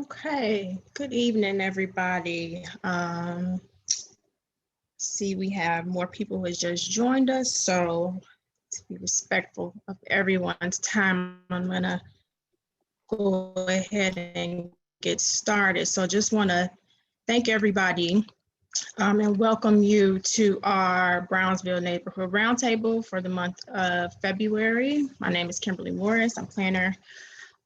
Okay, good evening, everybody. See, we have more people who has just joined us, so to be respectful of everyone's time, I'm gonna go ahead and get started. So just wanna thank everybody and welcome you to our Brownsville Neighborhood Roundtable for the month of February. My name is Kimberly Morris. I'm planner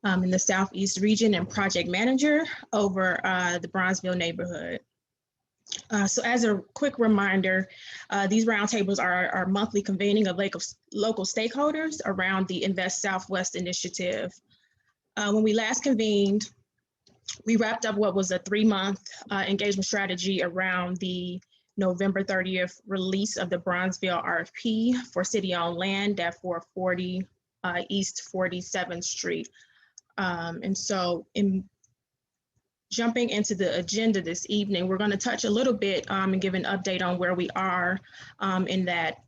in the Southeast region and project manager over the Bronzeville neighborhood. So as a quick reminder, these roundtables are our monthly convening of local stakeholders around the Invest Southwest initiative. When we last convened, we wrapped up what was a 3-month engagement strategy around the November 30th release of the Bronzeville RFP for city-owned land at 440 East 47th Street. And so in jumping into the agenda this evening, we're going to touch a little bit and give an update on where we are in that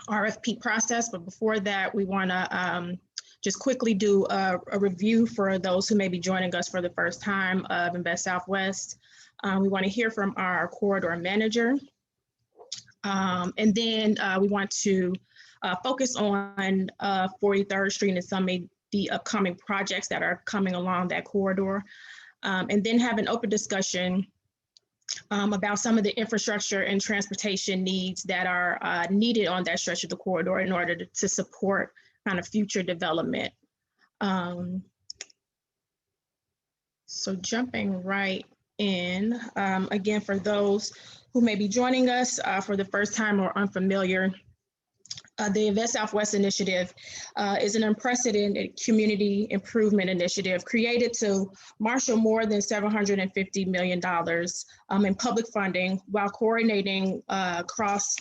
RFP process. But before that, we want to just quickly do a review for those who may be joining us for the first time of Invest Southwest. We want to hear from our corridor manager. And then we want to focus on 43rd Street and some of the upcoming projects that are coming along that corridor. And then have an open discussion about some of the infrastructure and transportation needs that are needed on that stretch of the corridor in order to support kind of future development. So jumping right in, again, for those who may be joining us for the first time or unfamiliar, the Invest Southwest initiative is an unprecedented community improvement initiative created to marshal more than $750 million in public funding while coordinating across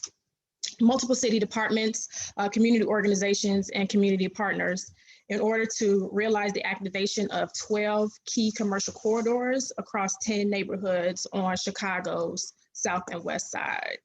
multiple city departments, community organizations, and community partners in order to realize the activation of 12 key commercial corridors across 10 neighborhoods on Chicago's south and west sides.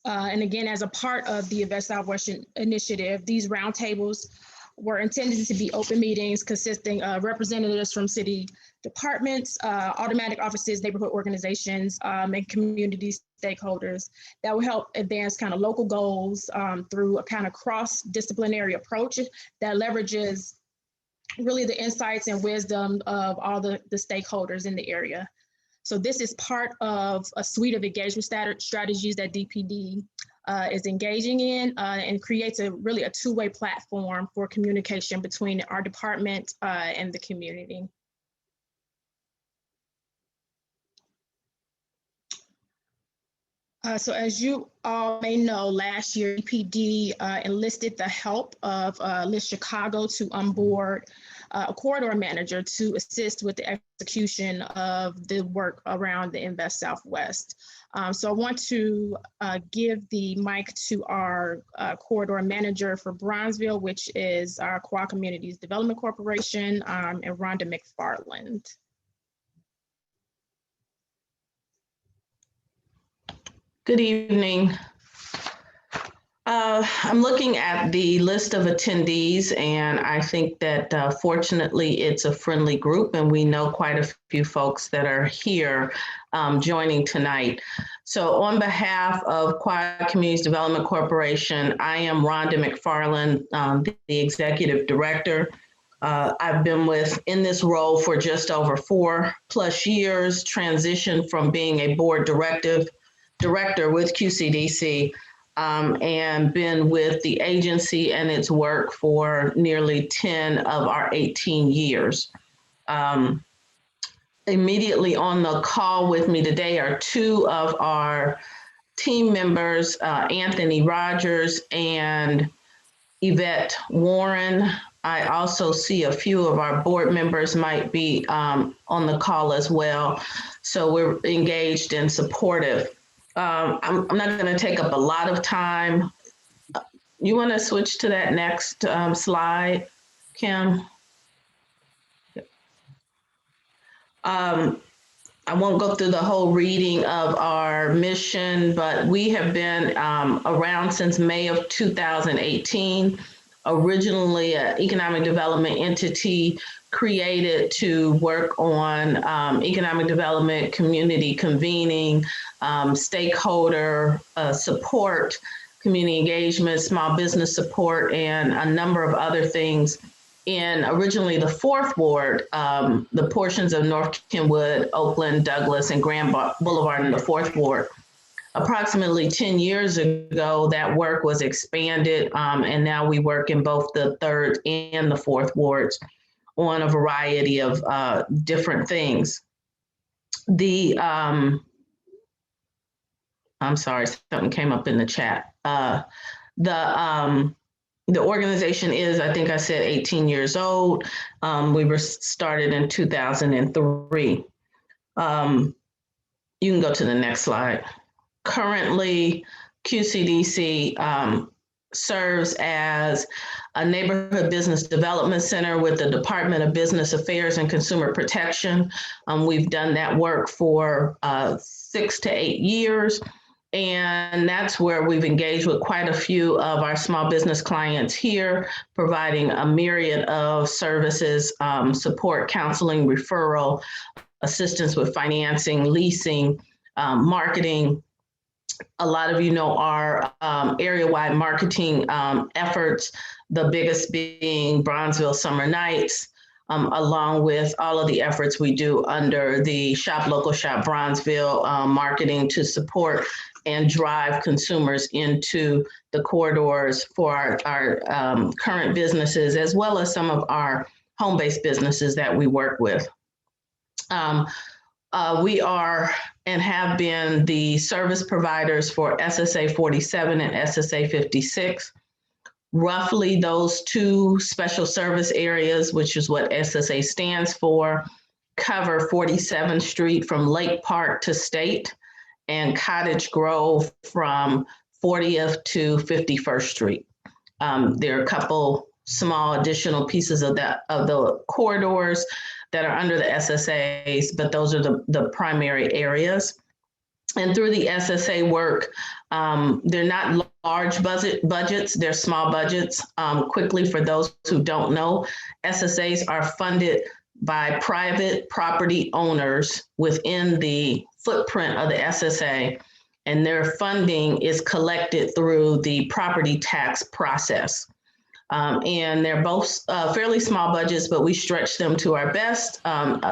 And again, as a part of the Invest Southwest initiative, these roundtables were intended to be open meetings consisting of representatives from city departments, automatic offices, neighborhood organizations, and community stakeholders that will help advance kind of local goals through a kind of cross-disciplinary approach that leverages really the insights and wisdom of all the stakeholders in the area. So this is part of a suite of engagement strategies that DPD is engaging in and creates really a two-way platform for communication between our department and the community. So as you all may know, last year DPD enlisted the help of List Chicago to onboard a corridor manager to assist with the execution of the work around the Invest Southwest. So I want to give the mic to our corridor manager for Bronzeville, which is our Quad Communities Development Corporation, and Rhonda McFarland. Good evening. I'm looking at the list of attendees, and I think that fortunately it's a friendly group, and we know quite a few folks that are here joining tonight. So on behalf of Quad Communities Development Corporation, I am Rhonda McFarland, the Executive Director. I've been in this role for just over 4+ years, transitioned from being a board director with QCDC, and been with the agency and its work for nearly 10 of our 18 years. Immediately on the call with me today are 2 of our team members, Anthony Rogers and Yvette Warren. I also see a few of our board members might be on the call as well. So we're engaged and supportive. I'm not going to take up a lot of time. You want to switch to that next slide, Kim? I won't go through the whole reading of our mission, but we have been around since May of 2018. originally an economic development entity created to work on economic development, community convening, stakeholder support, community engagement, small business support, and a number of other things in originally the 4th Ward, the portions of North Kenwood, Oakland, Douglas, and Grand Boulevard in the 4th Ward. Approximately 10 years ago, that work was expanded, and now we work in both the 3rd and the 4th Wards on a variety of different things. I'm sorry, something came up in the chat. The organization is, I think I said 18 years old. We were started in 2003. You can go to the next slide. Currently, QCDC serves as a neighborhood business development center with the Department of Business Affairs and Consumer Protection. We've done that work for 6 to 8 years. And that's where we've engaged with quite a few of our small business clients here, providing a myriad of services, support, counseling, referral, assistance with financing, leasing, marketing. A lot of you know our area-wide marketing efforts, the biggest being Bronzeville Summer Nights, along with all of the efforts we do under the Shop Local, Shop Bronzeville marketing to support and drive consumers into the corridors for our current businesses, as well as some of our home-based businesses that we work with. We are and have been the service providers for SSA 47 and SSA 56. Roughly those two special service areas, which is what SSA stands for, cover 47th Street from Lake Park to State and Cottage Grove from 40th to 51st Street. There are a couple small additional pieces of the corridors that are under the SSAs, but those are the primary areas. And through the SSA work, they're not large budgets, they're small budgets. Quickly, for those who don't know, SSAs are funded by private property owners within the footprint of the SSA, and their funding is collected through the property tax process. And they're both fairly small budgets, but we stretch them to our best,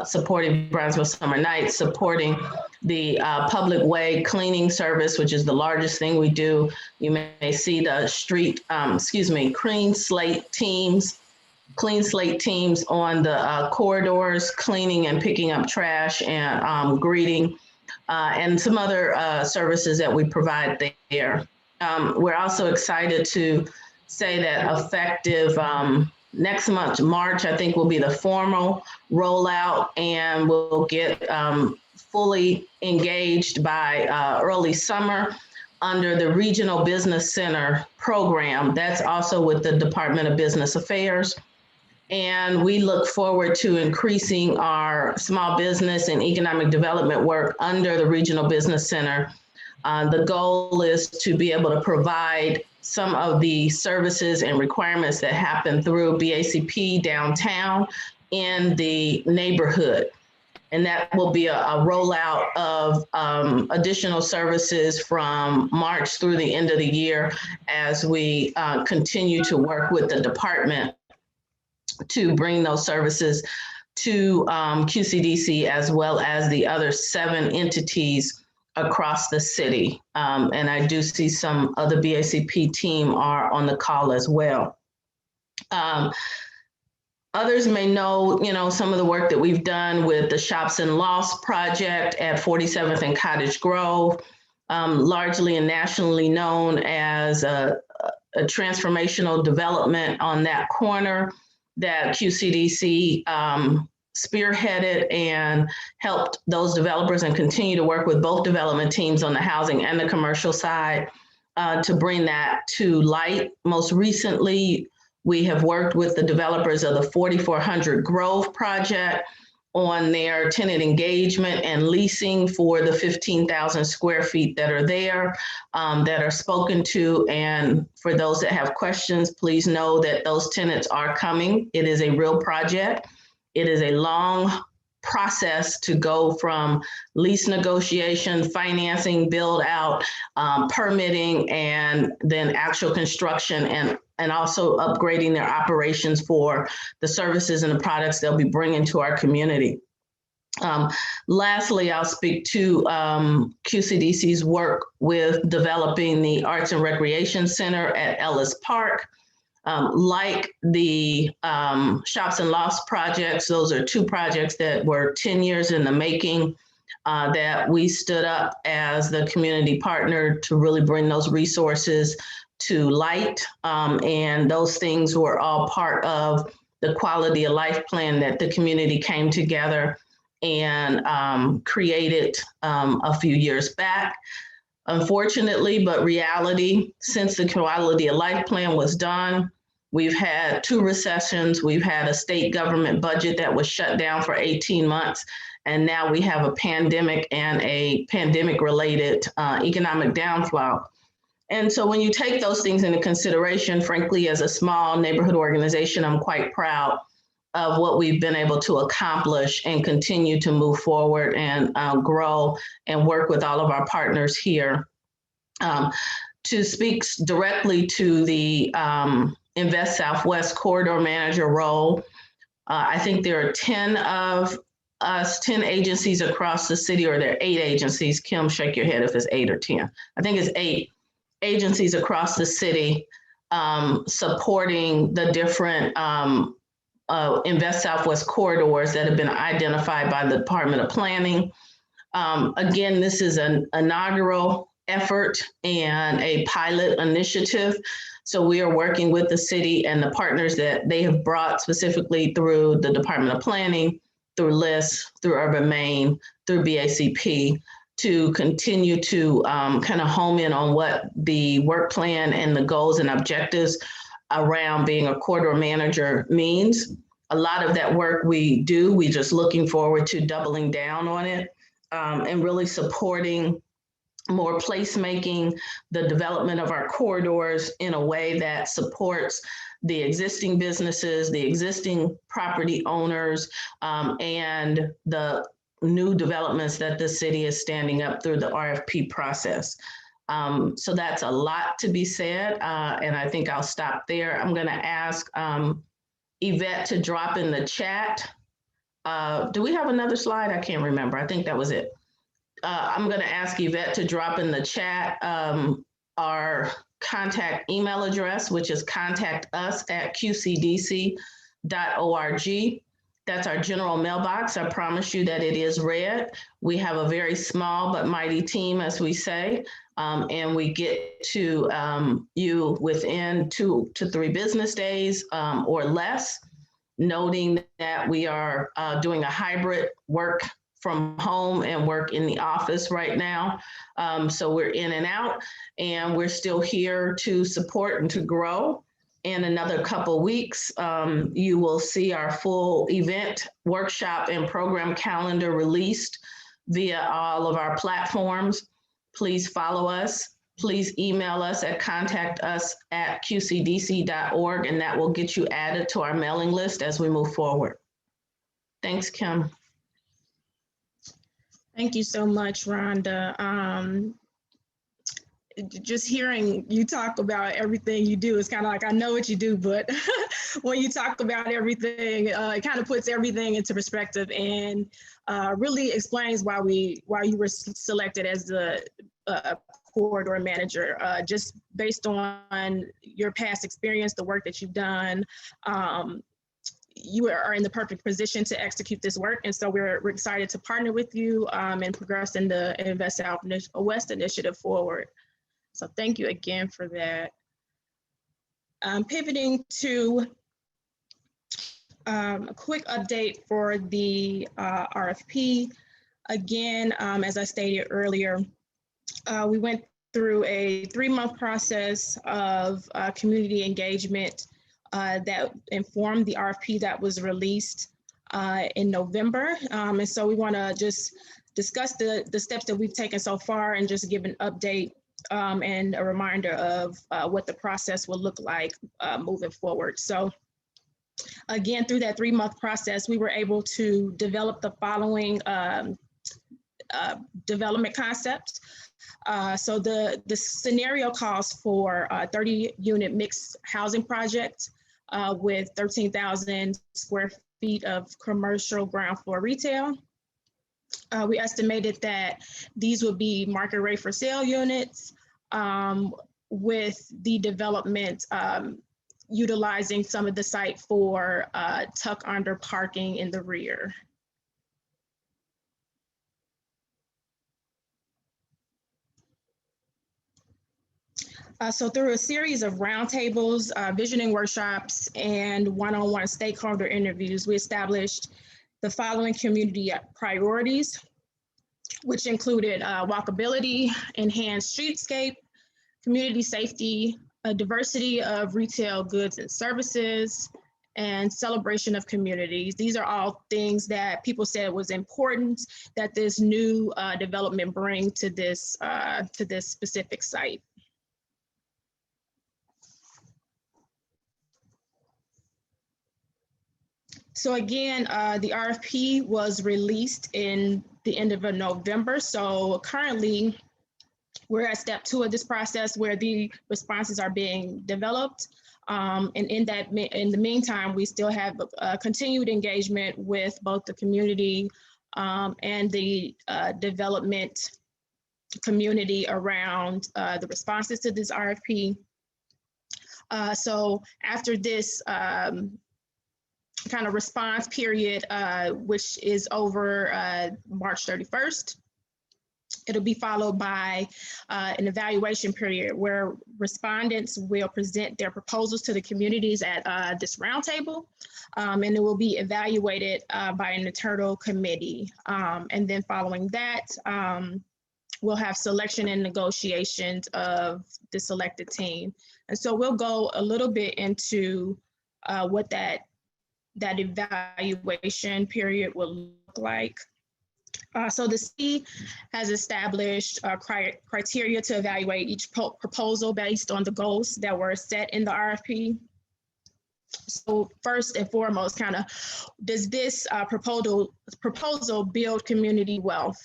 supporting Bronzeville Summer Nights, supporting the public way cleaning service, which is the largest thing we do. You may see the street, clean slate teams on the corridors, cleaning and picking up trash and greeting, and some other services that we provide there. We're also excited to say that effective next month, March, I think will be the formal rollout, and we'll get fully engaged by early summer under the Regional Business Center program. That's also with the Department of Business Affairs. And we look forward to increasing our small business and economic development work under the Regional Business Center. The goal is to be able to provide some of the services and requirements that happen through BACP downtown in the neighborhood. And that will be a rollout of additional services from March through the end of the year as we continue to work with the department to bring those services to QCDC, as well as the other 7 entities across the city. And I do see some of the BACP team are on the call as well. Others may know, some of the work that we've done with the Shops and Lofts project at 47th and Cottage Grove, largely and nationally known as a transformational development on that corner that QCDC spearheaded and helped those developers and continue to work with both development teams on the housing and the commercial side to bring that to light. Most recently, we have worked with the developers of the 4400 Grove project on their tenant engagement and leasing for the 15,000 square feet that are there, that are spoken to. And for those that have questions, please know that those tenants are coming. It is a real project. It is a long process to go from lease negotiation, financing, build out, permitting, and then actual construction, and also upgrading their operations for the services and the products they'll be bringing to our community. Lastly, I'll speak to QCDC's work with developing the Arts and Recreation Center at Ellis Park. Like the Shops and Lofts projects, those are two projects that were 10 years in the making, that we stood up as the community partner to really bring those resources to light. And those things were all part of the quality of life plan that the community came together and created a few years back. Unfortunately, but reality, since the quality of life plan was done, we've had 2 recessions. We've had a state government budget that was shut down for 18 months. And now we have a pandemic and a pandemic-related economic downfall. And so when you take those things into consideration, frankly, as a small neighborhood organization, I'm quite proud of what we've been able to accomplish and continue to move forward and grow and work with all of our partners here. To speak directly to the Invest Southwest Corridor Manager role, I think there are 10 of us, 10 agencies across the city, or there are 8 agencies. Kim, shake your head if it's 8 or 10. I think it's 8 agencies across the city supporting the different Invest Southwest corridors that have been identified by the Department of Planning. Again, this is an inaugural effort and a pilot initiative. So we are working with the city and the partners that they have brought, specifically through the Department of Planning, through LIS, through Urban Maine, through BACP, to continue to kind of home in on what the work plan and the goals and objectives around being a corridor manager means. A lot of that work we do, we're just looking forward to doubling down on it and really supporting more placemaking, the development of our corridors in a way that supports the existing businesses, the existing property owners, and the new developments that the city is standing up through the RFP process. So that's a lot to be said, and I think I'll stop there. I'm going to ask Yvette to drop in the chat. Do we have another slide? I can't remember. I think that was it. I'm going to ask Yvette to drop in the chat our contact email address, which is contactus@qcdc.org. That's our general mailbox. I promise you that it is read. We have a very small but mighty team, as we say, and we get to you within 2 to 3 business days or less, noting that we are doing a hybrid work from home and work in the office right now. So we're in and out, and we're still here to support and to grow. In another couple weeks, you will see our full event, workshop, and program calendar released via all of our platforms. Please follow us. Please email us at contactus@qcdc.org, and that will get you added to our mailing list as we move forward. Thanks, Kim. Thank you so much, Rhonda. Just hearing you talk about everything you do, it's kind of like, I know what you do, but when you talk about everything, it kind of puts everything into perspective and really explains why you were selected as the corridor manager, just based on your past experience, the work that you've done. You are in the perfect position to execute this work. And so we're excited to partner with you and progress in the Invest Southwest initiative forward. So thank you again for that. Pivoting to a quick update for the RFP. Again, as I stated earlier, we went through a 3-month process of community engagement that informed the RFP that was released. in November. And so we want to just discuss the steps that we've taken so far and just give an update and a reminder of what the process will look like moving forward. So again, through that 3-month process, we were able to develop the following development concepts. So the scenario calls for a 30-unit mixed housing project with 13,000 square feet of commercial ground floor retail. We estimated that these would be market rate for sale units with the development utilizing some of the site for tuck under parking in the rear. So through a series of roundtables, visioning workshops, and one-on-one stakeholder interviews, we established the following community priorities, which included walkability, enhanced streetscape, community safety, a diversity of retail goods and services, and celebration of communities. These are all things that people said was important that this new development bring to this specific site. So again, the RFP was released in the end of November. So currently, we're at step 2 of this process where the responses are being developed. And in the meantime, we still have continued engagement with both the community and the development community around the responses to this RFP. So after this kind of response period, which is over March 31st, it'll be followed by an evaluation period where respondents will present their proposals to the communities at this roundtable, and it will be evaluated by an internal committee. And then following that, we'll have selection and negotiations of the selected team. And so we'll go a little bit into what that evaluation period will look like. So the city has established criteria to evaluate each proposal based on the goals that were set in the RFP. So first and foremost, kind of, does this proposal build community wealth?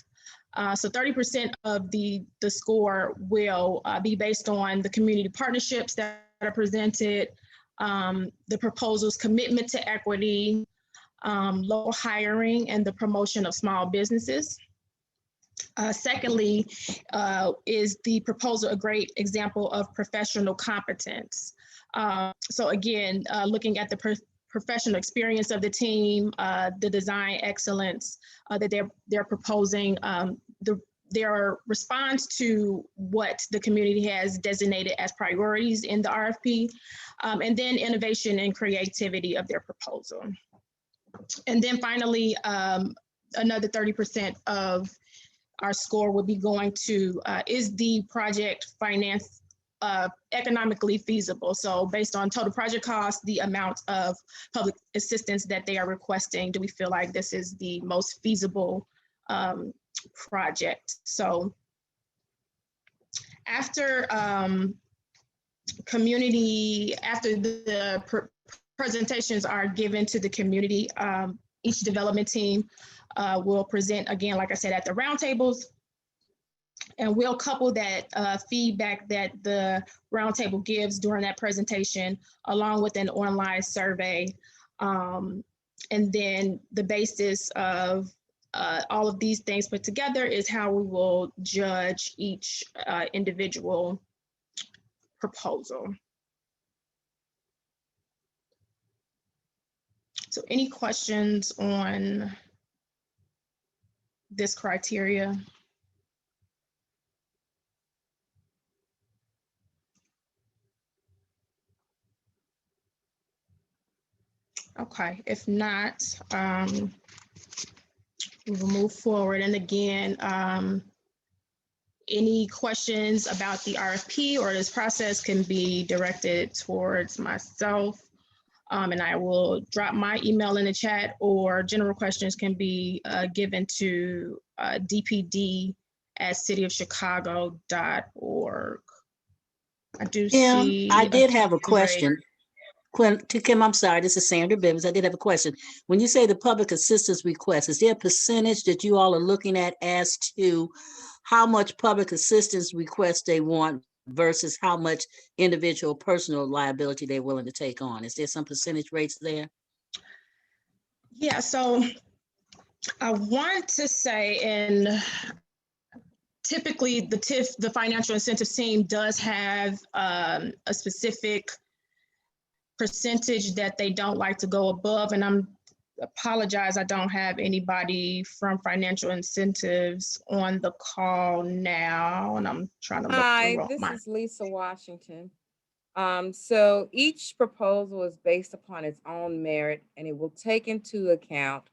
So 30% of the score will be based on the community partnerships that are presented, the proposal's commitment to equity, local hiring, and the promotion of small businesses. Secondly, is the proposal a great example of professional competence? So again, looking at the professional experience of the team, the design excellence that they're proposing, their response to what the community has designated as priorities in the RFP, and then innovation and creativity of their proposal. And then finally, another 30% of our score will be going to, is the project finance economically feasible? So based on total project cost, the amount of public assistance that they are requesting, do we feel like this is the most feasible project? So after the presentations are given to the community, each development team will present, again, like I said, at the roundtables, and we'll couple that feedback that the roundtable gives during that presentation along with an online survey. And then the basis of all of these things put together is how we will judge each individual proposal. So any questions on this criteria? Okay, if not, we will move forward. And again, any questions about the RFP or this process can be directed towards myself. And I will drop my email in the chat, or general questions can be given to dpd@cityofchicago.org. I do Kim, see. I did have a hand question. To Kim, I'm sorry, this is Sandra Bivens. I did have a question. When you say the public assistance request, is there a percentage that you all are looking at as to how much public assistance requests they want versus how much individual personal liability they're willing to take on? Is there some percentage rates there? Yeah, so I want to say, and typically the TIF, the financial incentives team, does have a specific percentage that they don't like to go above. And I'm apologize, I don't have anybody from financial incentives on the call now, and I'm trying to look Hi, through this my. is Lisa Washington. So each proposal is based upon its own merit, and it will take into account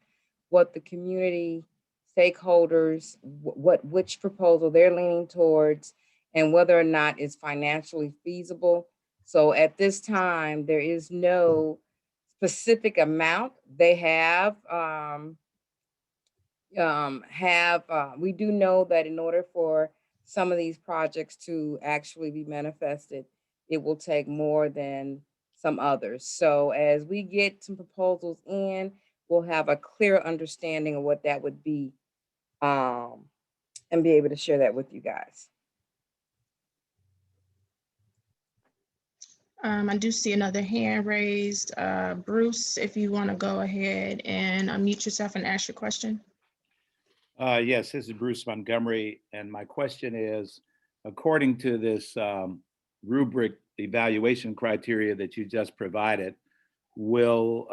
what the community stakeholders, which proposal they're leaning towards, and whether or not it's financially feasible. So at this time, there is no specific amount. They we do know that in order for some of these projects to actually be manifested, it will take more than some others. So as we get some proposals in, we'll have a clear understanding of what that would be, and be able to share that with you guys. I do see another hand raised. Bruce, if you want to go ahead and unmute yourself and ask your question. Yes, this is Bruce Montgomery, and my question is, according to this rubric evaluation criteria that you just provided, will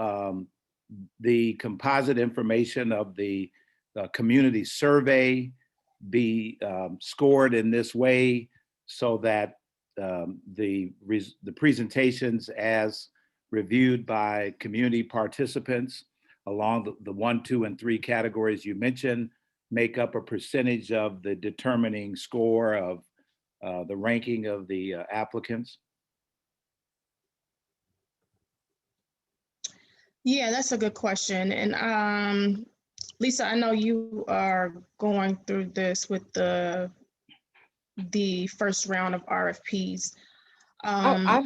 the composite information of the community survey be scored in this way so that the presentations as reviewed by community participants along the 1, 2, and 3 categories you mentioned make up a percentage of the determining score of the ranking of the applicants? Yeah, that's a good question. And Lisa, I know you are going through this with the first round of RFPs. I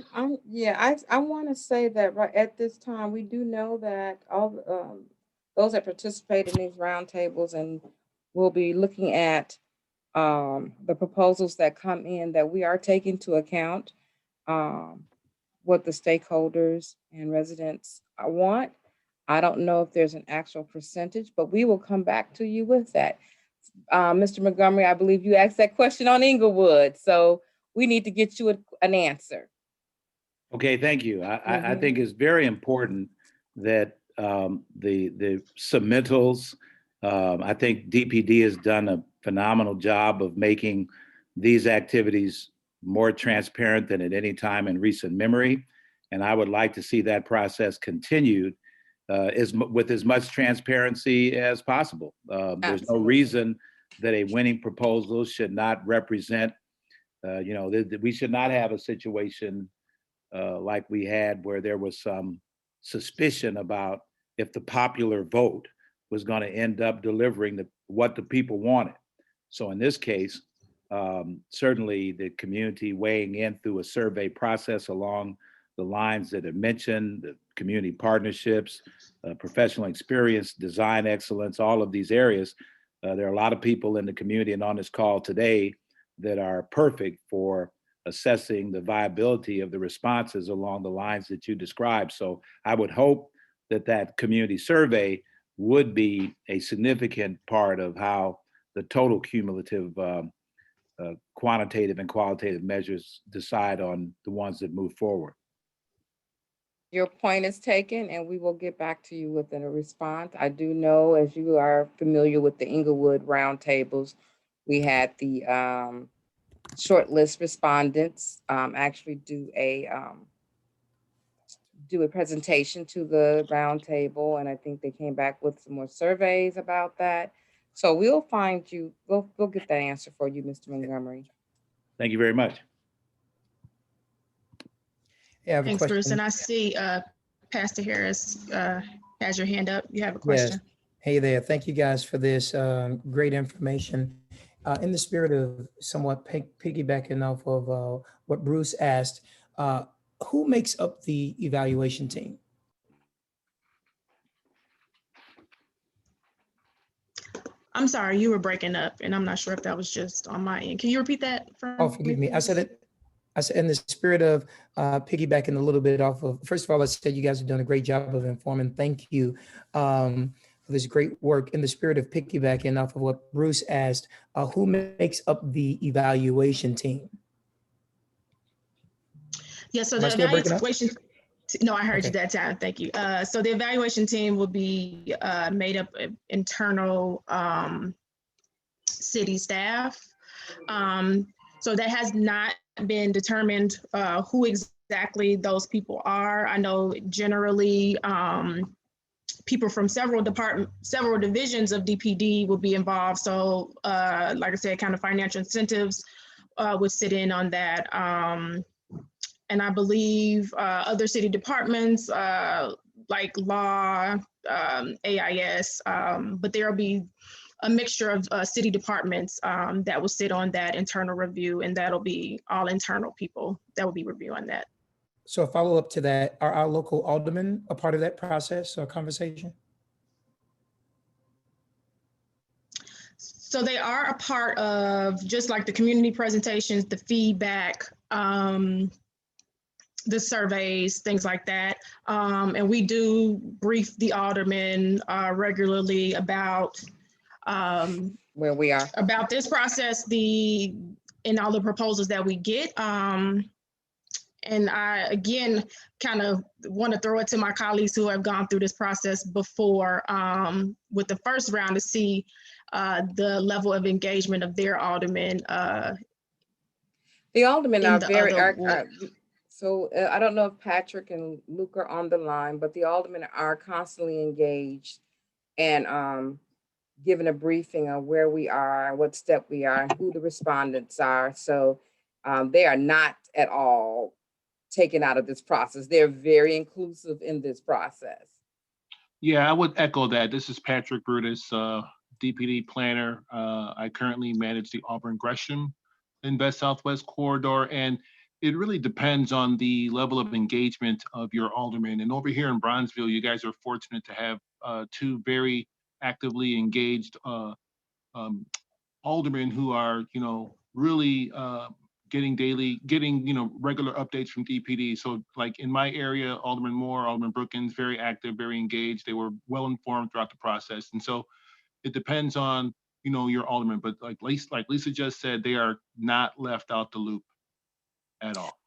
want to say that right at this time, we do know that all those that participate in these roundtables, and we'll be looking at the proposals that come in, that we are taking into account what the stakeholders and residents want. I don't know if there's an actual percentage, but we will come back to you with that. Mr. Montgomery, I believe you asked that question on Inglewood, so we need to get you an answer. Okay, thank you. I think it's very important that the submittals, I think DPD has done a phenomenal job of making these activities more transparent than at any time in recent memory. And I would like to see that process continued with as much transparency as possible. There's no reason that a winning proposal should not represent, we should not have a situation like we had where there was some suspicion about if the popular vote was going to end up delivering what the people wanted. So in this case, certainly the community weighing in through a survey process along the lines that are mentioned, the community partnerships, professional experience, design excellence, all of these areas. There are a lot of people in the community and on this call today that are perfect for assessing the viability of the responses along the lines that you described. So I would hope that that community survey would be a significant part of how the total cumulative quantitative and qualitative measures decide on the ones that move forward. Your point is taken, and we will get back to you with a response. I do know, as you are familiar with the Inglewood roundtables, we had the shortlist respondents actually do a presentation to the roundtable, and I think they came back with some more surveys about that. So we'll find you. We'll get that answer for you, Mr. Montgomery. Thank you very much. Yeah, Thanks, Bruce. And I see Pastor Harris has your hand up. You have a Yes. question? Hey there. Thank you guys for this great information. In the spirit of somewhat piggybacking off of what Bruce asked, who makes up the evaluation team? I'm sorry, you were breaking up, and I'm not sure if that was just on my end. Can you repeat that for Oh, forgive me. I said please? it. I said in the spirit of piggybacking a little bit off of, first of all, I said you guys have done a great job of informing. Thank you for this great work. In the spirit of piggybacking off of what Bruce asked, who makes up the evaluation team? Yeah, so Am I the still breaking up? evaluation, no, I heard you Okay. that time. Thank you. So the evaluation team will be made up of internal city staff. So that has not been determined who exactly those people are. I know generally people from several divisions of DPD will be involved. So like I said, kind of financial incentives would sit in on that. And I believe other city departments like law, AIS, but there'll be a mixture of city departments that will sit on that internal review, and that'll be all internal people that will be reviewing that. So a follow up to that, are our local aldermen a part of that process or conversation? So they are a part of just like the community presentations, the feedback, the surveys, things like that. And we do brief the aldermen regularly about Where we are. about this process, and all the proposals that we get. And I, again, kind of want to throw it to my colleagues who have gone through this process before with the first round to see the level of engagement of their aldermen. The aldermen in are the very, other so I don't know if Patrick and Luke are on the line, but the aldermen are constantly engaged and given a briefing on where we are, what step we are, and who the respondents are. So they are not at all taken out of this process. They're very inclusive in this process. Yeah, I would echo that. This is Patrick Brutus, DPD planner. I currently manage the Auburn Gresham Invest Southwest corridor, and it really depends on the level of engagement of your aldermen. And over here in Bronzeville, you guys are fortunate to have two very actively engaged aldermen who are, really getting regular updates from DPD. So like in my area, Alderman Moore, Alderman Brookins, very active, very engaged. They were well informed throughout the process. And so it depends on, your alderman, but like Lisa just said, they are not left out the loop at all.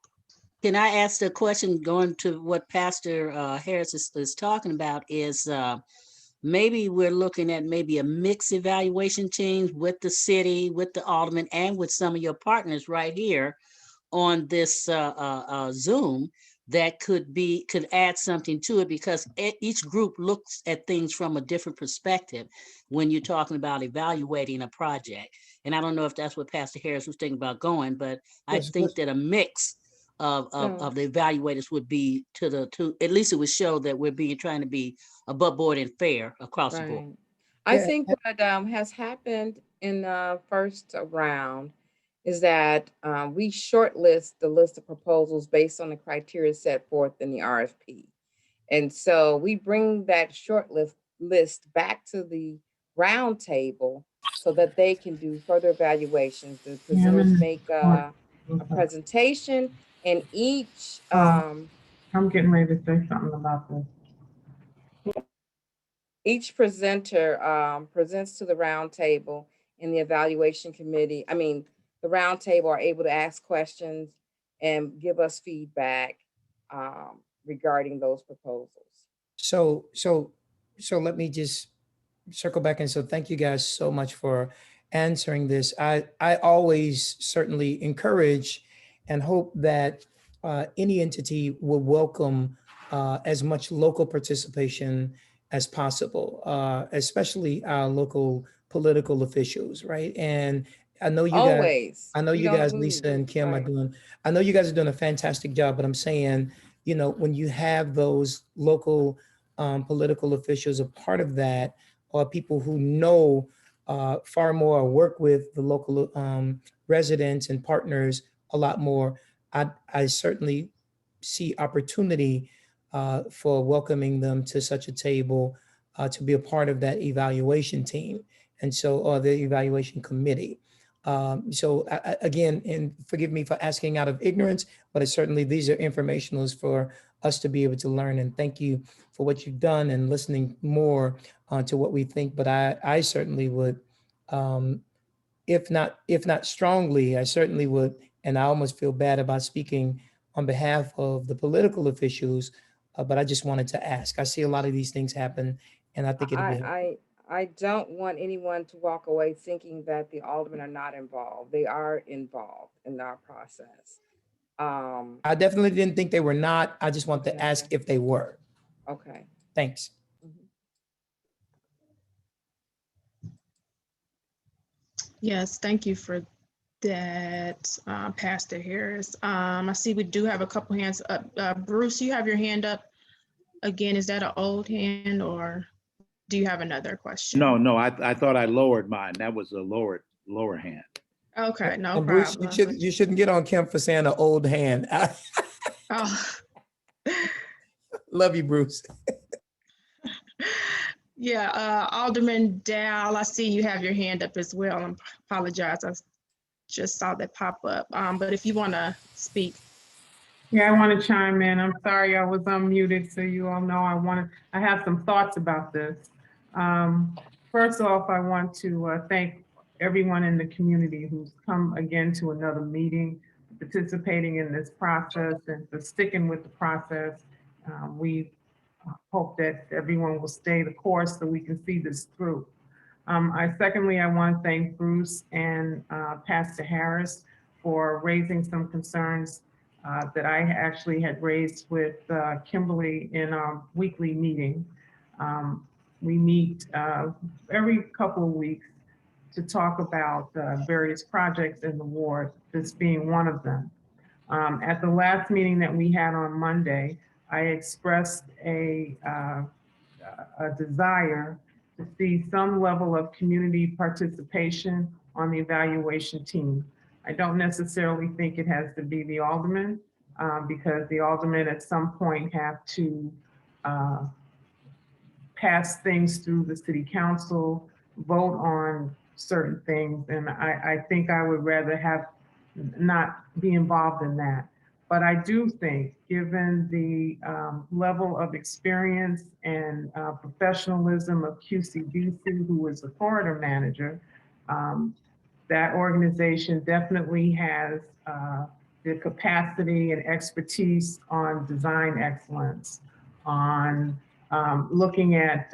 Can I ask a question going to what Pastor Harris is talking about is maybe we're looking at maybe a mixed evaluation team with the city, with the alderman, and with some of your partners right here on this Zoom that could add something to it, because each group looks at things from a different perspective when you're talking about evaluating a project. And I don't know if that's what Pastor Harris was thinking about going, but I think that a mix of the evaluators would be at least it would show that we're trying to be above board and fair across the board. I think what has happened in the first round is that we shortlist the list of proposals based on the criteria set forth in the RFP. And so we bring that short list back to the roundtable so that they can do further evaluations. The presenters make a presentation, and each I'm getting ready to say something about this. each presenter presents to the roundtable, and the evaluation committee, the roundtable are able to ask questions and give us feedback regarding those proposals. So let me just circle back. And so thank you guys so much for answering this. I always certainly encourage and hope that any entity will welcome as much local participation as possible, especially our local political officials, right? And I know you guys, Lisa and Kim, I know you guys are doing a fantastic job, but I'm saying, when you have those local political officials, a part of that, or people who know far more, or work with the local residents and partners a lot more, I certainly see opportunity for welcoming them to such a table to be a part of that evaluation team, and so, or the evaluation committee. So again, and forgive me for asking out of ignorance, but it's certainly, these are informationals for us to be able to learn. And thank you for what you've done and listening more to what we think. But I certainly would, if not strongly, I certainly would, and I almost feel bad about speaking on behalf of the political officials, but I just wanted to ask. I see a lot of these things happen, and I think it'll be helpful. I don't want anyone to walk away thinking that the aldermen are not involved. They are involved in our process. I definitely didn't think they were not. I just want to ask if they were. Okay. Thanks. Yes, thank you for that, Pastor Harris. I see we do have a couple hands up. Bruce, you have your hand up again. Is that an old hand, or do you have another question? No, I thought I lowered mine. That was a lower hand. Okay, no And Bruce, problem. you shouldn't get on Kim for saying an old hand. Oh. Love you, Bruce. Yeah, Alderman Dow, I see you have your hand up as well. I apologize, I just saw that pop up. But if you want to speak. Yeah, I want to chime in. I'm sorry I was unmuted, so you all know I have some thoughts about this. First off, I want to thank everyone in the community who's come again to another meeting, participating in this process, and for sticking with the process. We hope that everyone will stay the course so we can see this through. Secondly, I want to thank Bruce and Pastor Harris for raising some concerns that I actually had raised with Kimberly in our weekly meeting. We meet every couple of weeks to talk about various projects in the ward, this being one of them. At the last meeting that we had on Monday, I expressed a desire to see some level of community participation on the evaluation team. I don't necessarily think it has to be the alderman, because the aldermen at some point have to pass things through the city council, vote on certain things, and I think I would rather have not be involved in that. But I do think, given the level of experience and professionalism of QCDC, who is the corridor manager, that organization definitely has the capacity and expertise on design excellence, on looking at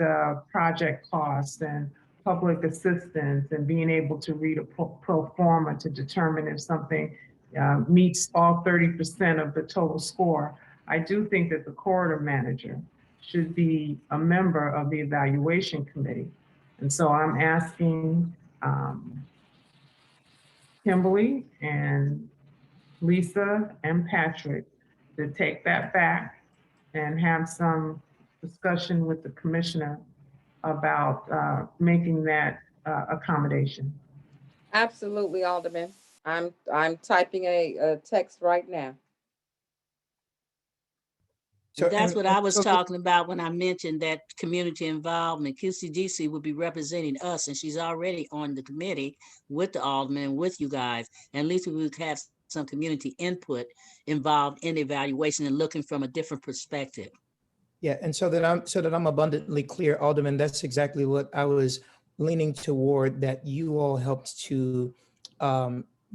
project costs and public assistance, and being able to read a pro forma to determine if something meets all 30% of the total score. I do think that the corridor manager should be a member of the evaluation committee. And so I'm asking Kimberly and Lisa and Patrick to take that back and have some discussion with the commissioner about making that accommodation. Absolutely, Alderman. I'm typing a text right now. So, That's what I was so talking about when I mentioned that community involvement. QCDC would be representing us, and she's already on the committee with the alderman, with you guys. And at least we would have some community input involved in the evaluation and looking from a different perspective. Yeah, and so that I'm abundantly clear, Alderman, that's exactly what I was leaning toward, that you all helped to,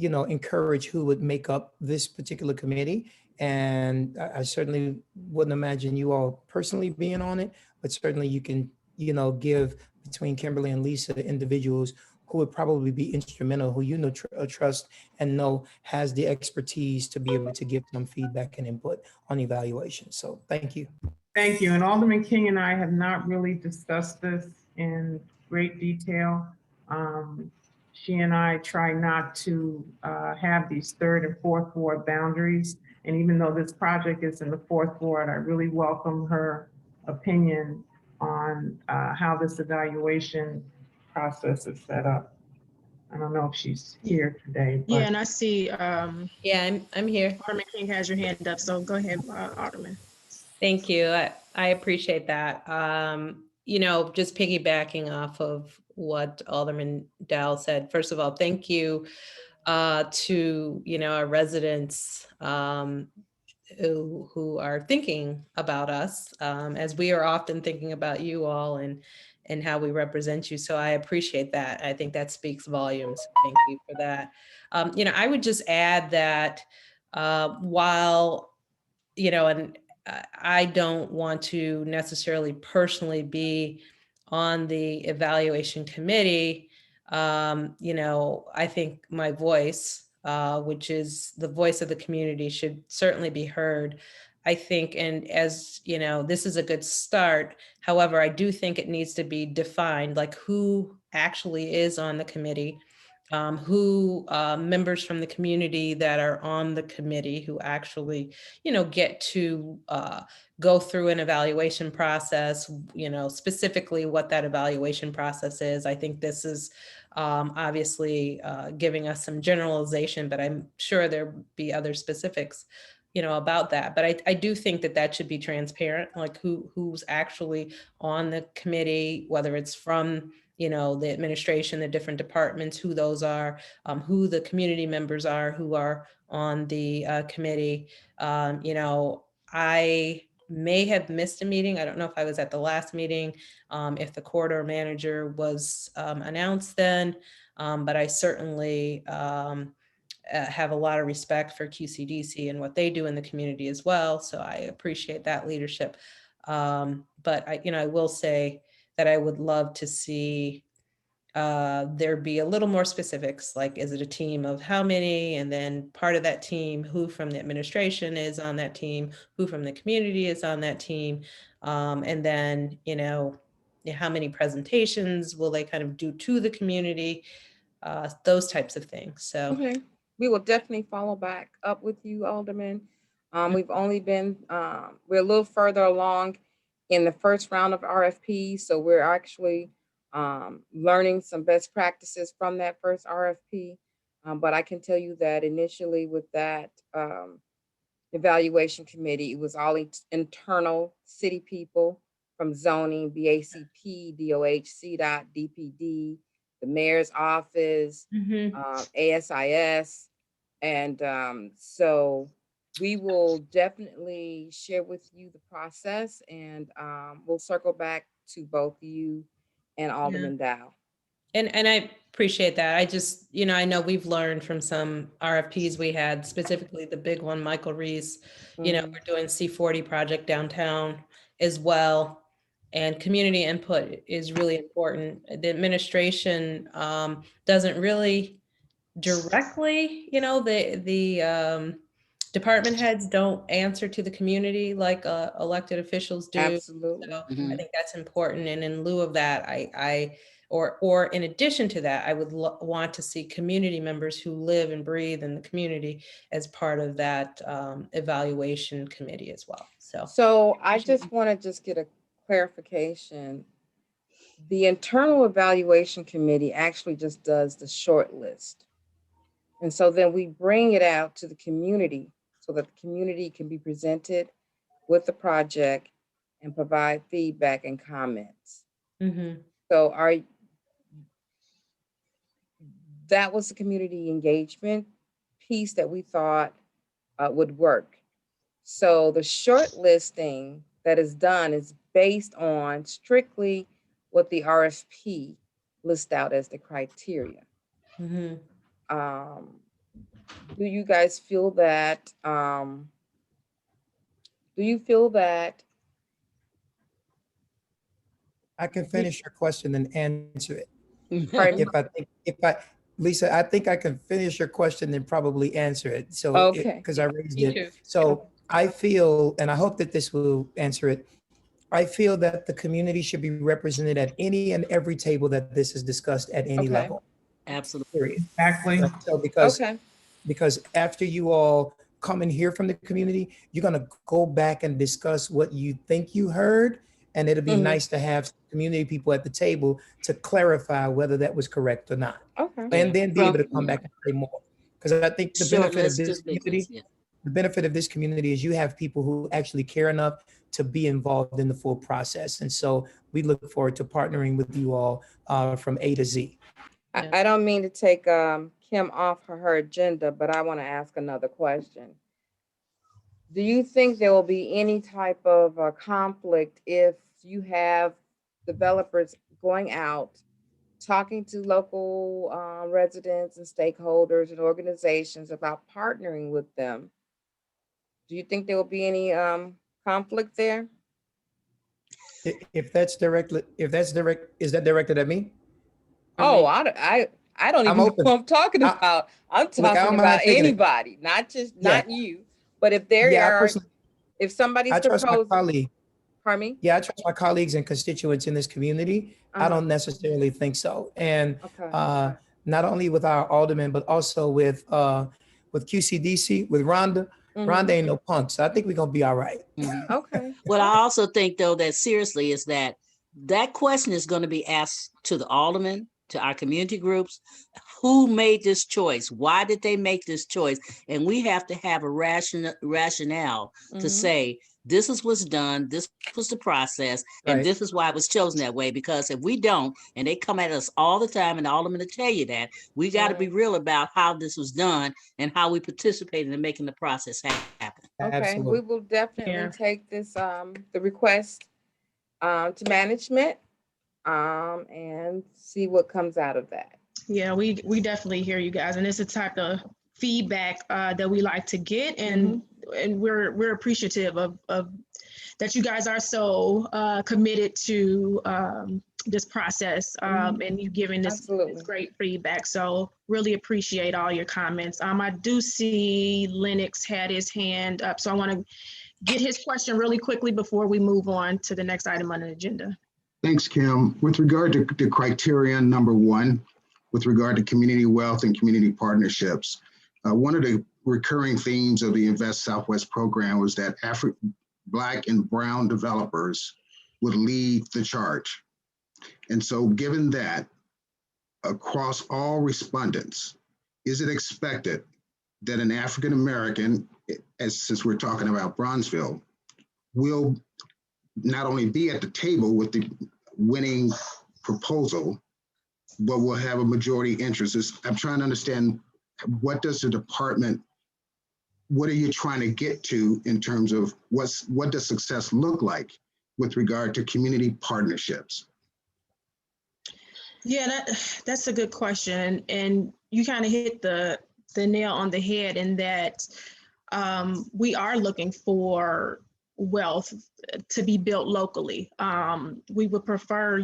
encourage who would make up this particular committee. And I certainly wouldn't imagine you all personally being on it, but certainly you can, give between Kimberly and Lisa individuals who would probably be instrumental, who trust and know has the expertise to be able to give some feedback and input on evaluation. So thank you. Thank you. And Alderman King and I have not really discussed this in great detail. she and I try not to have these third and fourth ward boundaries. And even though this project is in the fourth ward, I really welcome her opinion on how this evaluation process is set up. I don't know if she's here today, Yeah, but and I see Yeah, I'm here. Alderman King has your hand up, so go ahead, Alderman. Thank you. I appreciate that. You know, just piggybacking off of what Alderman Dow said. First of all, thank you to, you know, our residents who are thinking about us, as we are often thinking about you all and how we represent you. So I appreciate that. I think that speaks volumes. Thank you for that. You know, I would just add that while, you know, and I don't want to necessarily personally be on the evaluation committee, you know, I think my voice, which is the voice of the community, should certainly be heard. I think, and as you know, this is a good start. However, I do think it needs to be defined, like who actually is on the committee, who members from the community that are on the committee who actually, you know, get to go through an evaluation process, you know, specifically what that evaluation process is. I think this is obviously giving us some generalization, but I'm sure there'll be other specifics, you know, about that. But I do think that that should be transparent, like who's actually on the committee, whether it's from, you know, the administration, the different departments, who those are, who the community members are who are on the committee. You know, I may have missed a meeting. I don't know if I was at the last meeting, if the corridor manager was announced then, but I certainly have a lot of respect for QCDC and what they do in the community as well. So I appreciate that leadership. But I, you know, I will say that I would love to see there be a little more specifics, like is it a team of how many, and then part of that team, who from the administration is on that team, who from the community is on that team, and then, you know, how many presentations will they kind of do to the community, those types of things. So Okay, we will definitely follow back up with you, Alderman. We've only been, we're a little further along in the first round of RFPs, so we're actually learning some best practices from that first RFP. But I can tell you that initially with that evaluation committee, it was all internal city people from zoning, BACP, DOH, CDOT, DPD, the mayor's office, ASIS. And so we will definitely share with you the process, and we'll circle back to both you and Alderman Dow. And I appreciate that. I just, you know, I know we've learned from some RFPs we had, specifically the big one, Michael Reese, you know, we're doing C40 project downtown as well. And community input is really important. The administration doesn't really directly, you know, the department heads don't answer to the community like elected officials do. Absolutely. So I think that's important. And in lieu of that, or in addition to that, I would want to see community members who live and breathe in the community as part of that evaluation committee as well. So I just want to get a clarification. The internal evaluation committee actually just does the short list. And so then we bring it out to the community so that the community can be presented with the project and provide feedback and comments. So that was the community engagement piece that we thought would work. So the short listing that is done is based on strictly what the RFP lists out as the criteria. Do you guys feel that, I can finish your question and answer it. Pardon? Lisa, I think I can finish your question and probably answer it. So, Okay. because I raised Me it. too. So I feel, and I hope that this will answer it. I feel that the community should be represented at any and every table that this is discussed at any Okay. level. Absolutely. period. Exactly. So Okay. because after you all come and hear from the community, you're gonna go back and discuss what you think you heard. And it'll be nice to have community people at the table to clarify whether that was correct or not. Okay. And then be able to come Yeah. back and say more. Because I think the Short benefit of list this is big community, list, yeah. the benefit of this community is you have people who actually care enough to be involved in the full process. And so we look forward to partnering with you all from A to Z. Yeah. I don't mean to take Kim off her agenda, but I want to ask another question. Do you think there will be any type of conflict if you have developers going out, talking to local residents and stakeholders and organizations about partnering with them? Do you think there will be any conflict there? If that's direct, is that directed at me? Oh, I don't I'm even know open. who I'm talking I- about. I'm Look, I talking don't about mind taking it. anybody, not Yeah. you. But if there Yeah, are, if I somebody's trust my proposing, colleague. pardon me? Yeah, I trust my colleagues and constituents in this community. I don't necessarily think so. And Okay. not only with our aldermen, but also with QCDC, with Rhonda. Rhonda ain't no punk, so I think we're gonna be all right. Okay. What I also think, though, that seriously is that question is going to be asked to the aldermen, to our community groups. Who made this choice? Why did they make this choice? And we have to have a rationale to say, this is what's done, this was the process, and Right. this is why it was chosen that way. Because if we don't, and they come at us all the time, and the aldermen to tell you that, we got to be real about how this was done and how we participated in making the process happen. Okay, Absolutely. we will definitely Yeah. take this, the request to management and see what comes out of that. Yeah, we definitely hear you guys, and it's the type of feedback that we like to get, and we're appreciative of that you guys are so committed to this process, and you giving this great feedback. So really appreciate all your comments. I do see Lennox had his hand up, so I want to get his question really quickly before we move on to the next item on the agenda. Thanks, Kim. With regard to the criterion number 1, with regard to community wealth and community partnerships, one of the recurring themes of the Invest Southwest program was that Black and Brown developers would lead the charge. And so given that, across all respondents, is it expected that an African-American, since we're talking about Bronzeville, will not only be at the table with the winning proposal, but will have a majority interest? I'm trying to understand, what does the department, what are you trying to get to in terms of what does success look like with regard to community partnerships? Yeah, that's a good question, and you kind of hit the nail on the head in that we are looking for wealth to be built locally. We would prefer,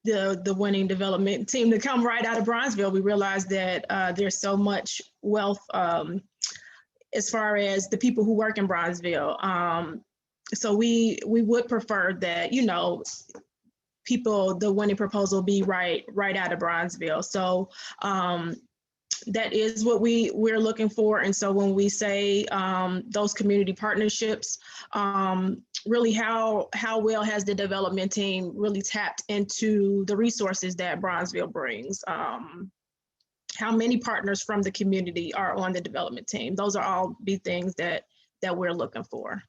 the winning development team to come right out of Bronzeville. We realize that there's so much wealth as far as the people who work in Bronzeville. So we would prefer that, the winning proposal be right out of Bronzeville. So that is what we're looking for. And so when we say those community partnerships, really how well has the development team really tapped into the resources that Bronzeville brings? How many partners from the community are on the development team? Those are all be things that we're looking for.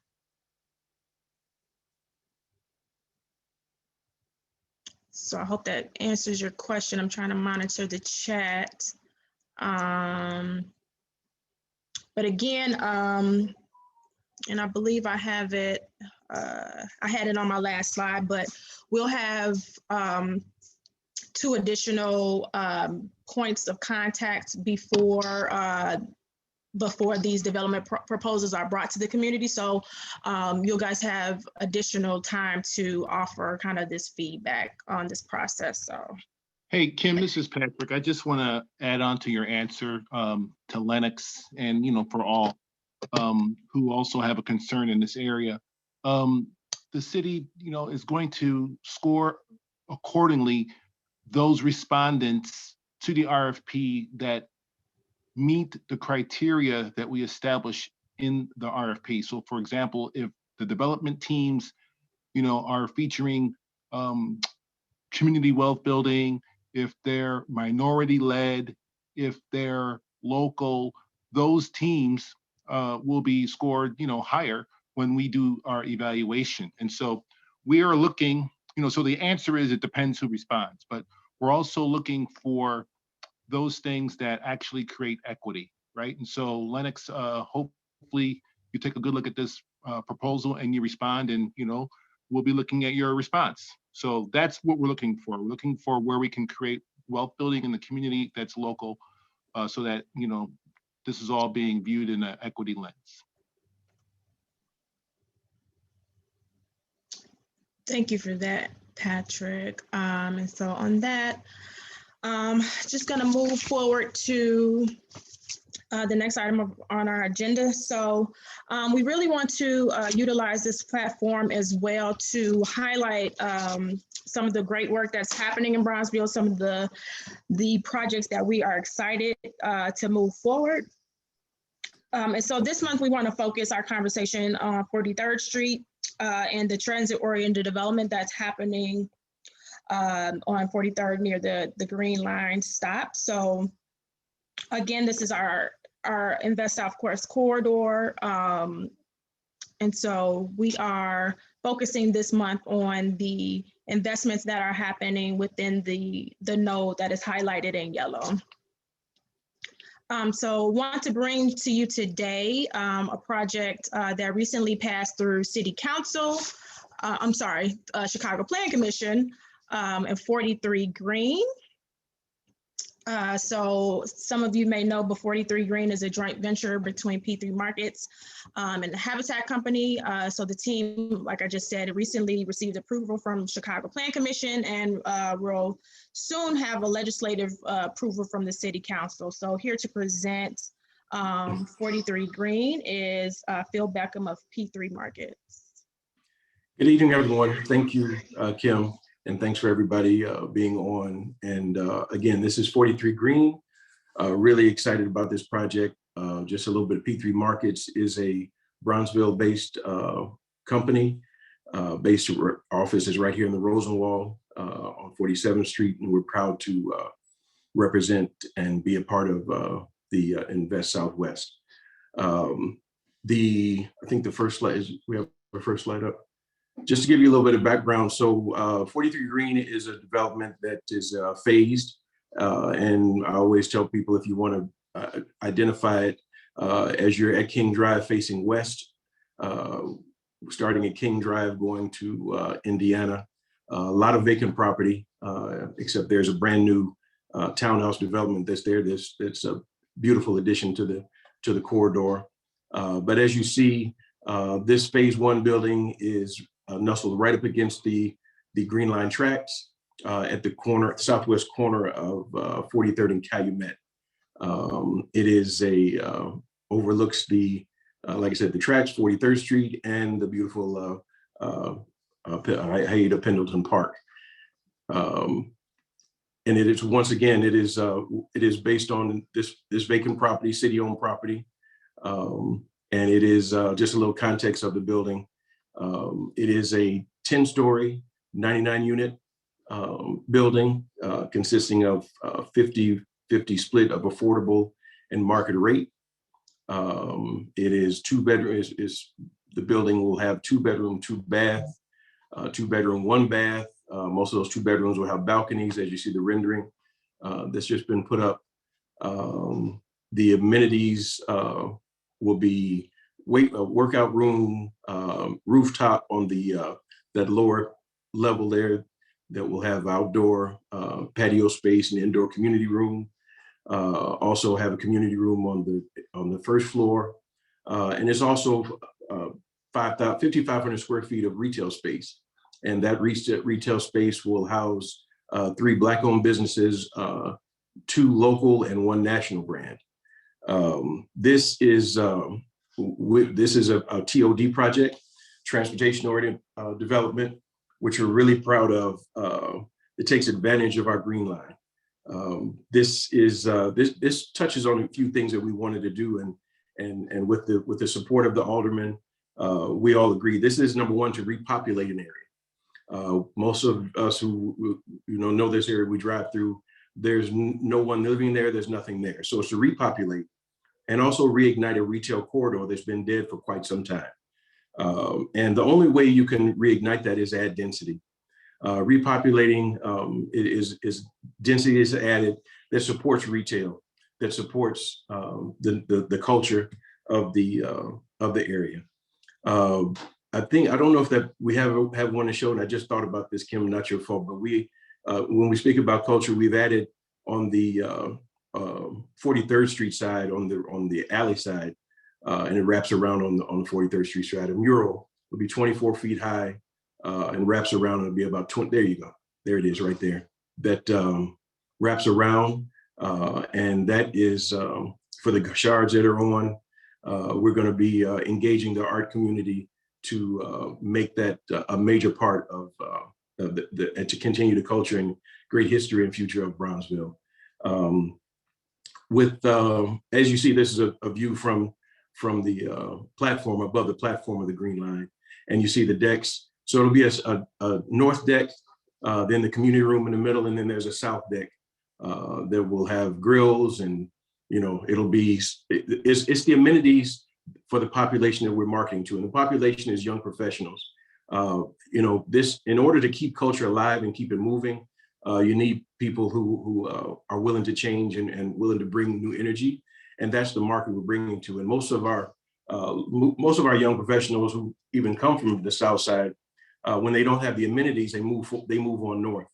So I hope that answers your question. I'm trying to monitor the chat. But again, and I believe I have it, I had it on my last slide, but we'll have 2 additional points of contact before these development proposals are brought to the community. So you guys have additional time to offer kind of this feedback on this process. So. Hey, Kim, this is Patrick. I just want to add on to your answer to Lennox and, for all who also have a concern in this area. The city, is going to score accordingly those respondents to the RFP that meet the criteria that we establish in the RFP. So for example, if the development teams, are featuring community wealth building, if they're minority led, if they're local, those teams will be scored, higher when we do our evaluation. And so we are looking, so the answer is it depends who responds, but we're also looking for those things that actually create equity, right? And so Lennox, hopefully you take a good look at this proposal and you respond, and we'll be looking at your response. So that's what we're looking for. We're looking for where we can create wealth building in the community that's local, so that this is all being viewed in an equity lens. Thank you for that, Patrick. And so on that, just going to move forward to the next item on our agenda. So we really want to utilize this platform as well to highlight some of the great work that's happening in Bronzeville, some of the projects that we are excited to move forward. And so this month we want to focus our conversation on 43rd Street and the transit-oriented development that's happening on 43rd near the Green Line stop. So again, this is our Invest Southwest corridor. And so we are focusing this month on the investments that are happening within the node that is highlighted in yellow. So want to bring to you today a project that recently passed through City Council, Chicago Plan Commission, and 43 Green. So some of you may know, but 43 Green is a joint venture between P3 Markets and the Habitat Company. So the team, like I just said, recently received approval from Chicago Plan Commission and will soon have a legislative approval from the City Council. So here to present 43 Green is Phil Beckham of P3 Markets. Good evening, everyone. Thank you, Kim. And thanks for everybody being on. And again, this is 43 Green. Really excited about this project. Just a little bit of P3 Markets is a Bronzeville-based company. Office is right here in the Rosenwall on 47th Street. And we're proud to represent and be a part of the Invest Southwest. I think the first slide is, we have the first slide up. Just to give you a little bit of background, so 43 Green is a development that is phased, and I always tell people if you want to identify it as you're at King Drive facing west, starting at King Drive going to Indiana, a lot of vacant property, except there's a brand new townhouse development that's there. That's a beautiful addition to the corridor. But as you see, this phase one building is nestled right up against the Green Line tracks at the southwest corner of 43rd and Calumet. It is overlooks like I said, the tracks, 43rd Street, and the beautiful Haida Pendleton Park. And it is, once again, it is based on this vacant property, city-owned property. And it is just a little context of the building. It is a 10-story, 99-unit building consisting of 50-50 split of affordable and market rate. It is two bedrooms. The building will have 2-bedroom, 2-bath, 2-bedroom, 1-bath. Most of those 2 bedrooms will have balconies, as you see the rendering that's just been put up. The amenities will be workout room, rooftop on that lower level there that will have outdoor patio space and indoor community room. Also have a community room on the first floor, and there's also 5,500 square feet of retail space, and that retail space will house 3 Black-owned businesses, 2 local and 1 national brand. This is a TOD project, transportation-oriented development, which we're really proud of. takes advantage of our green line. This touches on a few things that we wanted to do, and with the support of the aldermen, we all agree this is number one, to repopulate an area. Most of us who know this area, we drive through, there's no one living there, there's nothing there. So it's to repopulate and also reignite a retail corridor that's been dead for quite some time. And the only way you can reignite that is add density. Repopulating is density is added that supports retail, that supports the culture of the area. I don't know if that we have one to show, and I just thought about this, Kim, not your fault, but when we speak about culture, we've added on the 43rd Street side, on the alley side, and it wraps around on the 43rd Street side. A mural will be 24 feet high and wraps around. It'll be about 20. There you go. There it is, right there. That wraps around, and that is for the shards that are on. We're going to be engaging the art community to make that a major part of and to continue the culture and great history and future of Bronzeville. As you see, this is a view from the platform, above the platform of the Green Line, and you see the decks. So it'll be a north deck, then the community room in the middle, and then there's a south deck that will have grills, and it'll be it's the amenities for the population that we're marketing to, and the population is young professionals. This, in order to keep culture alive and keep it moving, you need people who are willing to change and willing to bring new energy, and that's the market we're bringing to. And most of our young professionals who even come from the South Side, when they don't have the amenities, they move on north,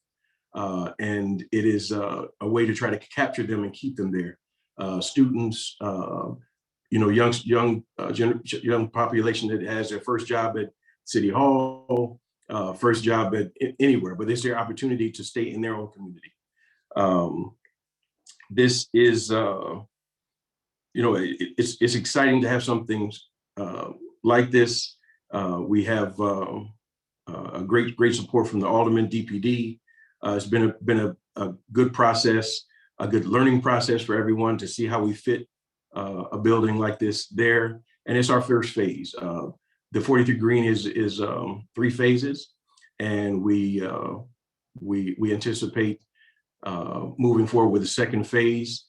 and it is a way to try to capture them and keep them there. Students, young population that has their first job at City Hall, first job at anywhere, but it's their opportunity to stay in their own community. This is, it's exciting to have some things like this. We have a great support from the Alderman, DPD. It's been a good process, a good learning process for everyone to see how we fit a building like this there. And it's our first phase. The 43 Green is 3 phases, and we anticipate moving forward with the second phase,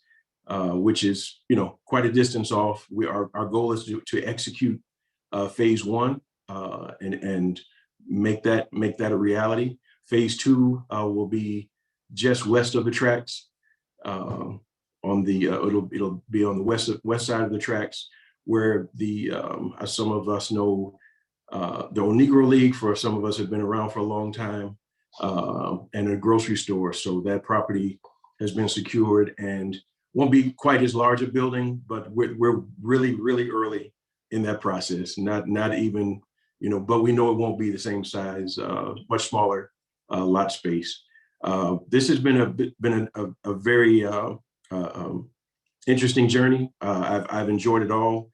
which is quite a distance off. Our goal is to execute phase 1 and make that a reality. Phase 2 will be just west of the tracks. It'll be on the west side of the tracks, where as some of us know, the Old Negro League, for some of us, have been around for a long time, and a grocery store. So that property has been secured and won't be quite as large a building, but we're really, really early in that process. Not even, but we know it won't be the same size, much smaller lot space. This has been a very interesting journey. I've enjoyed it all.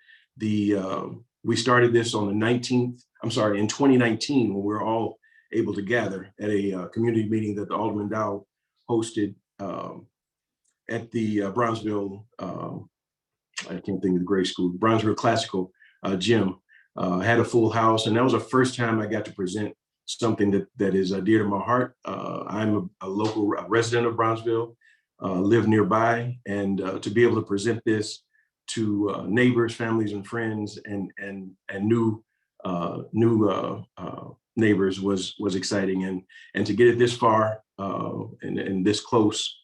We started this on the 19th, in 2019, when we were all able to gather at a community meeting that the Alderman Dow hosted at the Bronzeville, I can't think of the grade school, Bronzeville Classical Gym. Had a full house, and that was the first time I got to present something that is dear to my heart. I'm a local resident of Bronzeville, live nearby, and to be able to present this to neighbors, families, and friends, and new neighbors was exciting, and to get it this far and this close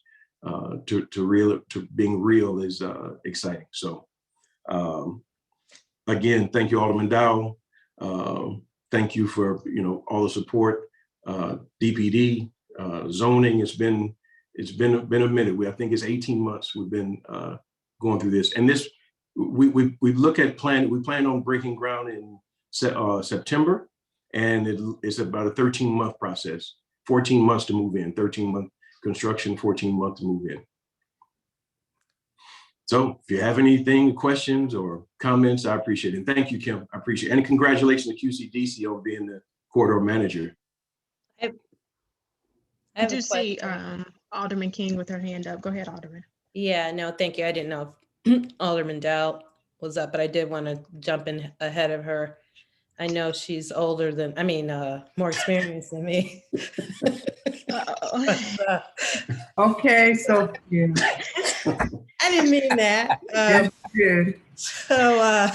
to being real is exciting. So again, thank you, Alderman Dow. Thank you for all the support. DPD, zoning. It's been a minute. I think it's 18 months we've been going through this, and this we look at plan. We plan on breaking ground in September, and it's about a 13-month process. 14 months to move in. 13-month construction. 14 months to move in. So if you have anything, questions or comments, I appreciate it. And thank you, Kim. I appreciate it. And congratulations to QCDC on being the corridor manager. I I have Do a see question. Alderman King with her hand up. Go ahead, Alderman. Yeah, no, thank you. I didn't know if Alderman Dow was up, but I did want to jump in ahead of her. I know she's older than, more experienced than me. Uh-oh. Okay, so, yeah, I didn't mean that. yes, good. So,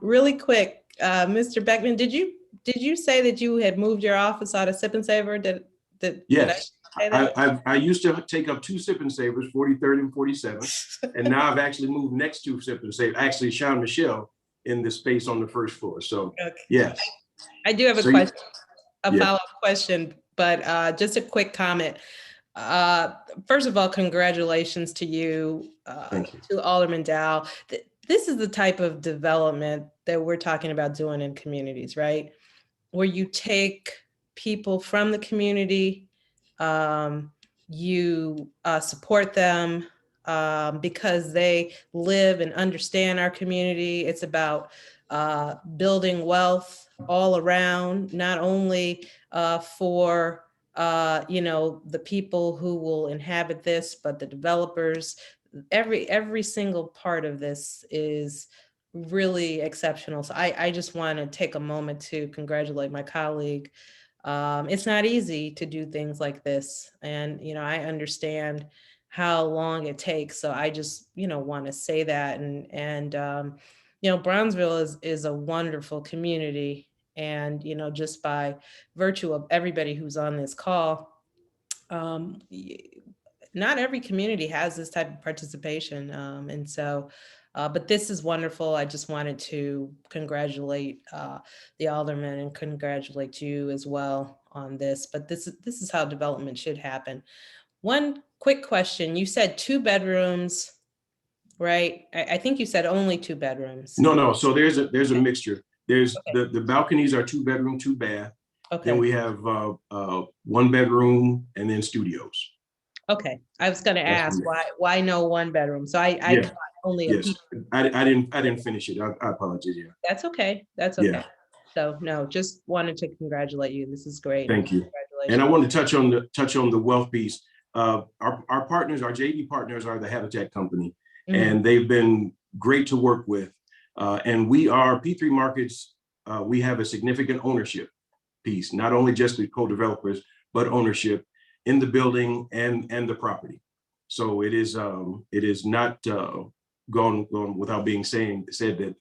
really quick, Mr. Beckman, did you say that you had moved your office out of Sip and Savor? Did Yes, I say that? I used to take up 2 Sip and Savers, 43rd and 47th, and now I've actually moved next to Sip and Savor, actually Sean Michelle in the space on the first floor. So Okay. yes. I do have a So question, yeah. follow-up question, but just a quick comment. First of all, congratulations to you, Thank you. to Alderman Dow. This is the type of development that we're talking about doing in communities, right? Where you take people from the community, you support them because they live and understand our community. It's about building wealth all around, not only for the people who will inhabit this, but the developers. Every single part of this is really exceptional. So I just want to take a moment to congratulate my colleague. It's not easy to do things like this. And, I understand how long it takes. So I just, want to say that. And Bronzeville is a wonderful community. And, just by virtue of everybody who's on this call, not every community has this type of participation. And so, but this is wonderful. I just wanted to congratulate the alderman and congratulate you as well on this. But this is how development should happen. One quick question. You said 2 bedrooms, right? I think you said only 2 bedrooms. No. So there's a mixture. There's Okay. the balconies are 2 bedroom, 2 bath. Okay. Then we have 1 bedroom and then studios. Okay. I was going to That's ask the mix. why no 1 bedroom? So I Yeah. got only a Yes. piece. I didn't finish it. I apologize. Yeah. That's okay. That's okay. Yeah. So no, just wanted to congratulate you. This is great. Thank you. And I want to touch on the wealth piece. Our partners, our JV partners, are the Habitat Company, and they've been great to work with. And we are P3 Markets. We have a significant ownership piece, not only just the co-developers, but ownership in the building and the property. So it is not gone without being said that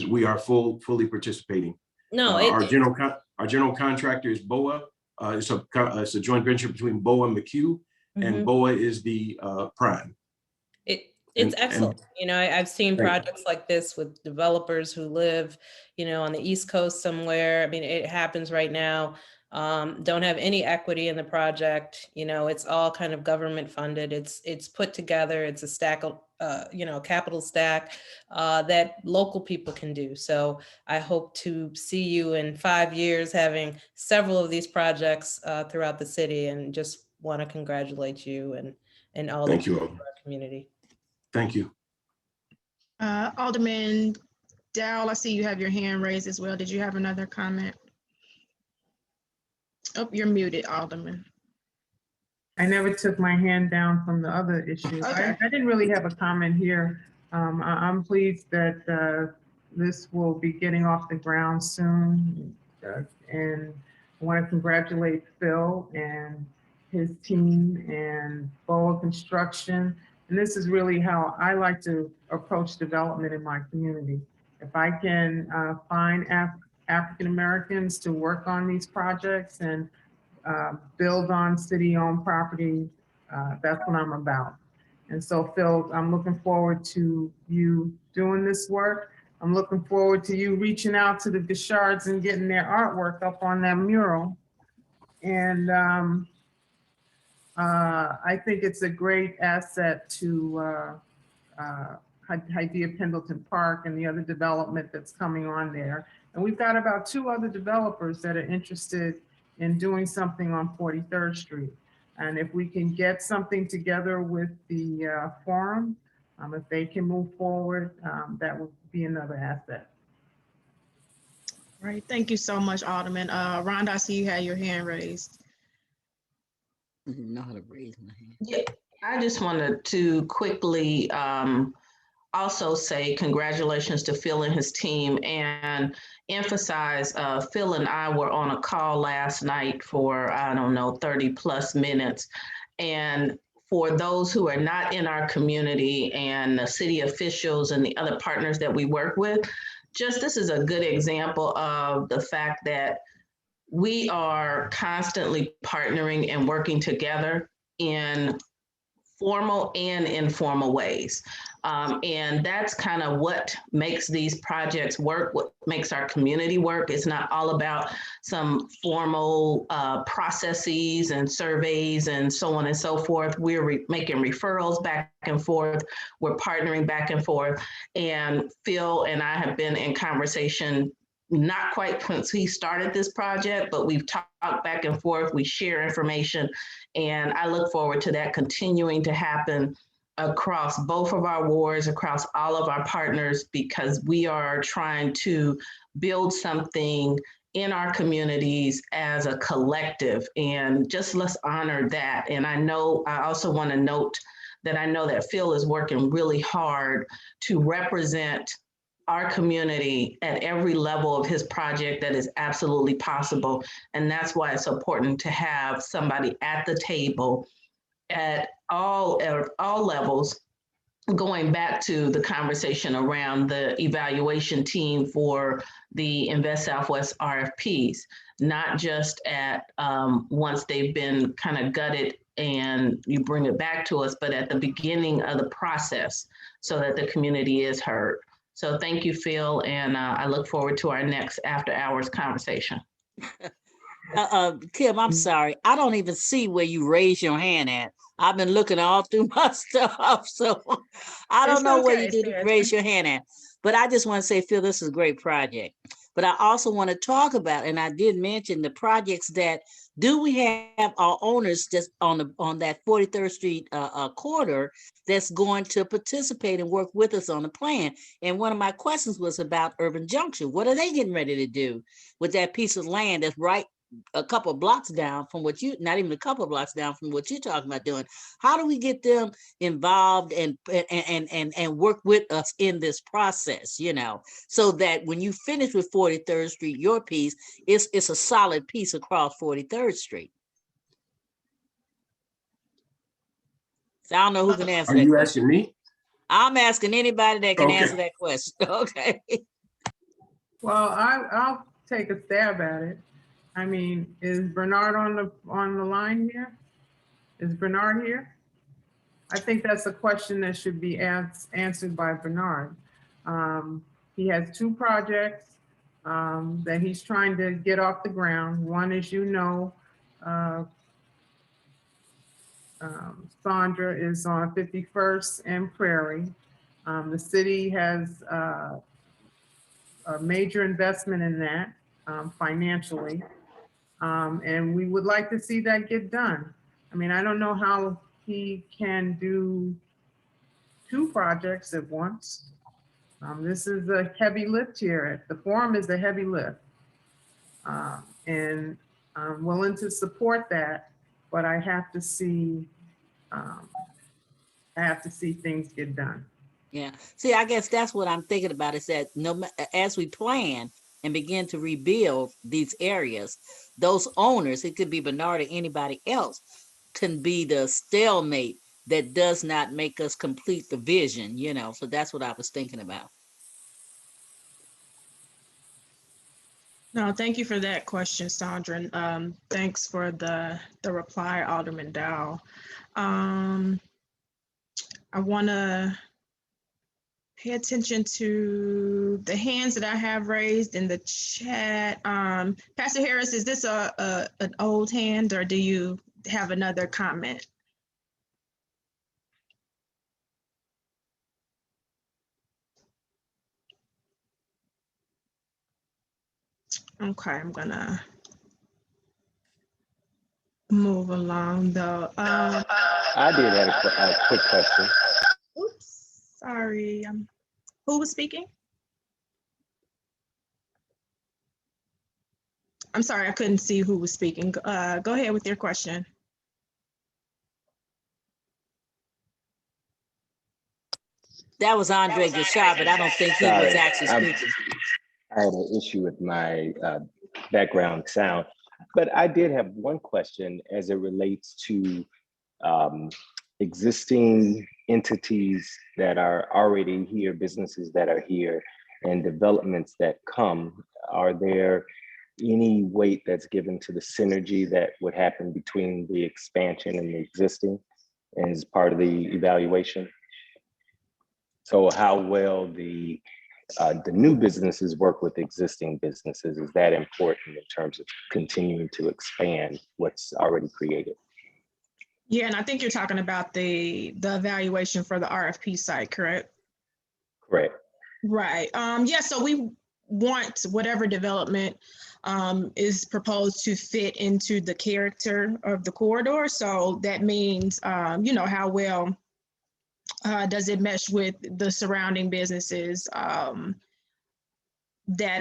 we are fully participating. No, our general contractor is BOA. It's a joint venture between BOA and McHugh, and BOA is the prime. It's excellent. I've seen Thank you. projects like this with developers who live, on the East Coast somewhere. I mean, it happens right now. Don't have any equity in the project. It's all kind of government funded. It's put together. It's a stack of, capital stack that local people can do. So I hope to see you in 5 years having several of these projects throughout the city, and just want to congratulate you and all that you do for our community. Thank you. Alderman Dowell, I see you have your hand raised as well. Did you have another comment? Oh, you're muted, Alderman. I never took my hand down from the other issue. Okay. I didn't really have a comment here. I'm pleased that this will be getting off the ground soon. And I want to congratulate Phil and his team and BOA Construction. And this is really how I like to approach development in my community. If I can find African Americans to work on these projects and build on city-owned property, that's what I'm about. And so, Phil, I'm looking forward to you doing this work. I'm looking forward to you reaching out to the Bishards and getting their artwork up on that mural. And I think it's a great asset to Hydea Pendleton Park and the other development that's coming on there. And we've got about 2 other developers that are interested in doing something on 43rd Street. And if we can get something together with the forum, if they can move forward, that would be another asset. Right. Thank you so much, Alderman. Rhonda, I see you had your hand raised. I didn't know how to raise my hand. Yeah, I just wanted to quickly also say congratulations to Phil and his team and emphasize Phil and I were on a call last night for, I don't know, 30 plus minutes. And for those who are not in our community and the city officials and the other partners that we work with, just this is a good example of the fact that we are constantly partnering and working together in formal and informal ways. And that's kind of what makes these projects work, what makes our community work. It's not all about some formal processes and surveys and so on and so forth. We're making referrals back and forth. We're partnering back and forth. And Phil and I have been in conversation not quite since he started this project, but we've talked back and forth, we share information, and I look forward to that continuing to happen across both of our wards, across all of our partners, because we are trying to build something in our communities as a collective, and just let's honor that. And I also want to note that I know that Phil is working really hard to represent our community at every level of his project that is absolutely possible. And that's why it's important to have somebody at the table at all levels, going back to the conversation around the evaluation team for the Invest Southwest RFPs, not just at once they've been kind of gutted and you bring it back to us, but at the beginning of the process so that the community is heard. So thank you, Phil, and I look forward to our next after hours conversation. Kim, I'm sorry. I don't even see where you raise your hand at. I've been looking all through my stuff, so I don't know where you did raise your hand at. But I just want to say, Phil, this is a great project. But I also want to talk about, and I did mention the projects that do we have our owners just on that 43rd Street corridor that's going to participate and work with us on the plan. And one of my questions was about Urban Junction. What are they getting ready to do with that piece of land that's right a couple of blocks down from what you, not even a couple of blocks down from what you're talking about doing? How do we get them involved and work with us in this process, you know, so that when you finish with 43rd Street, your piece, it's a solid piece across 43rd Street? So I don't know who can answer Are that you question. asking me? I'm asking anybody that can Okay. answer that question. Okay. Well, I'll take a stab at it. I mean, is Bernard on the line here? Is Bernard here? I think that's a question that should be answered by Bernard. He has two projects that he's trying to get off the ground. One, as you know, Sandra, is on 51st and Prairie. The city has a major investment in that financially. And we would like to see that get done. I mean, I don't know how he can do two projects at once. This is a heavy lift here. The forum is a heavy lift. And I'm willing to support that, but I have to see things get done. Yeah. See, I guess that's what I'm thinking about, is that as we plan and begin to rebuild these areas, those owners, it could be Bernard or anybody else, can be the stalemate that does not make us complete the vision, you know. So that's what I was thinking about. No, thank you for that question, Sandra. Thanks for the reply, Alderman Dow. I want to pay attention to the hands that I have raised in the chat. Pastor Harris, is this an old hand, or do you have another comment? Okay, I'm gonna move along though. I did have a quick question. Oops, sorry. Who was speaking? I'm sorry, I couldn't see who was speaking. Go ahead with your question. That was Andre Gashar, but I don't think he was Sorry, actually speaking. I had an issue with my background sound, but I did have one question as it relates to existing entities that are already here, businesses that are here, and developments that come. Are there any weight that's given to the synergy that would happen between the expansion and the existing as part of the evaluation? So how well the new businesses work with existing businesses, is that important in terms of continuing to expand what's already created? Yeah, and I think you're talking about the evaluation for the RFP site, correct? Correct. Right. Yeah, so we want whatever development is proposed to fit into the character of the corridor. So that means, you know, how well does it mesh with the surrounding businesses that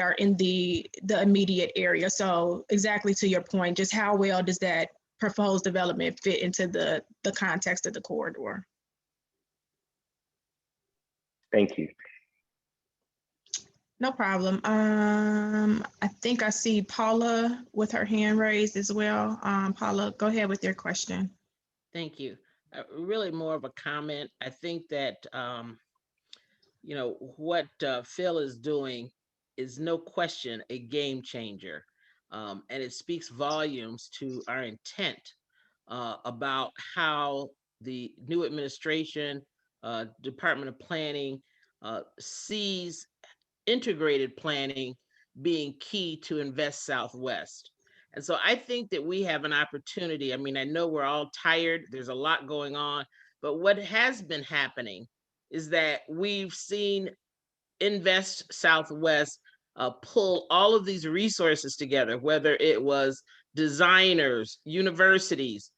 are in the immediate area? So exactly to your point, just how well does that proposed development fit into the context of the corridor? Thank you. No problem. I think I see Paula with her hand raised as well. Paula, go ahead with your question. Thank you. Really more of a comment. I think that, you know, what Phil is doing is no question a game changer. And it speaks volumes to our intent about how the new administration, Department of Planning, sees integrated planning being key to Invest Southwest. And so I think that we have an opportunity. I mean, I know we're all tired, there's a lot going on, but what has been happening is that we've seen Invest Southwest pull all of these resources together, whether it was designers, universities,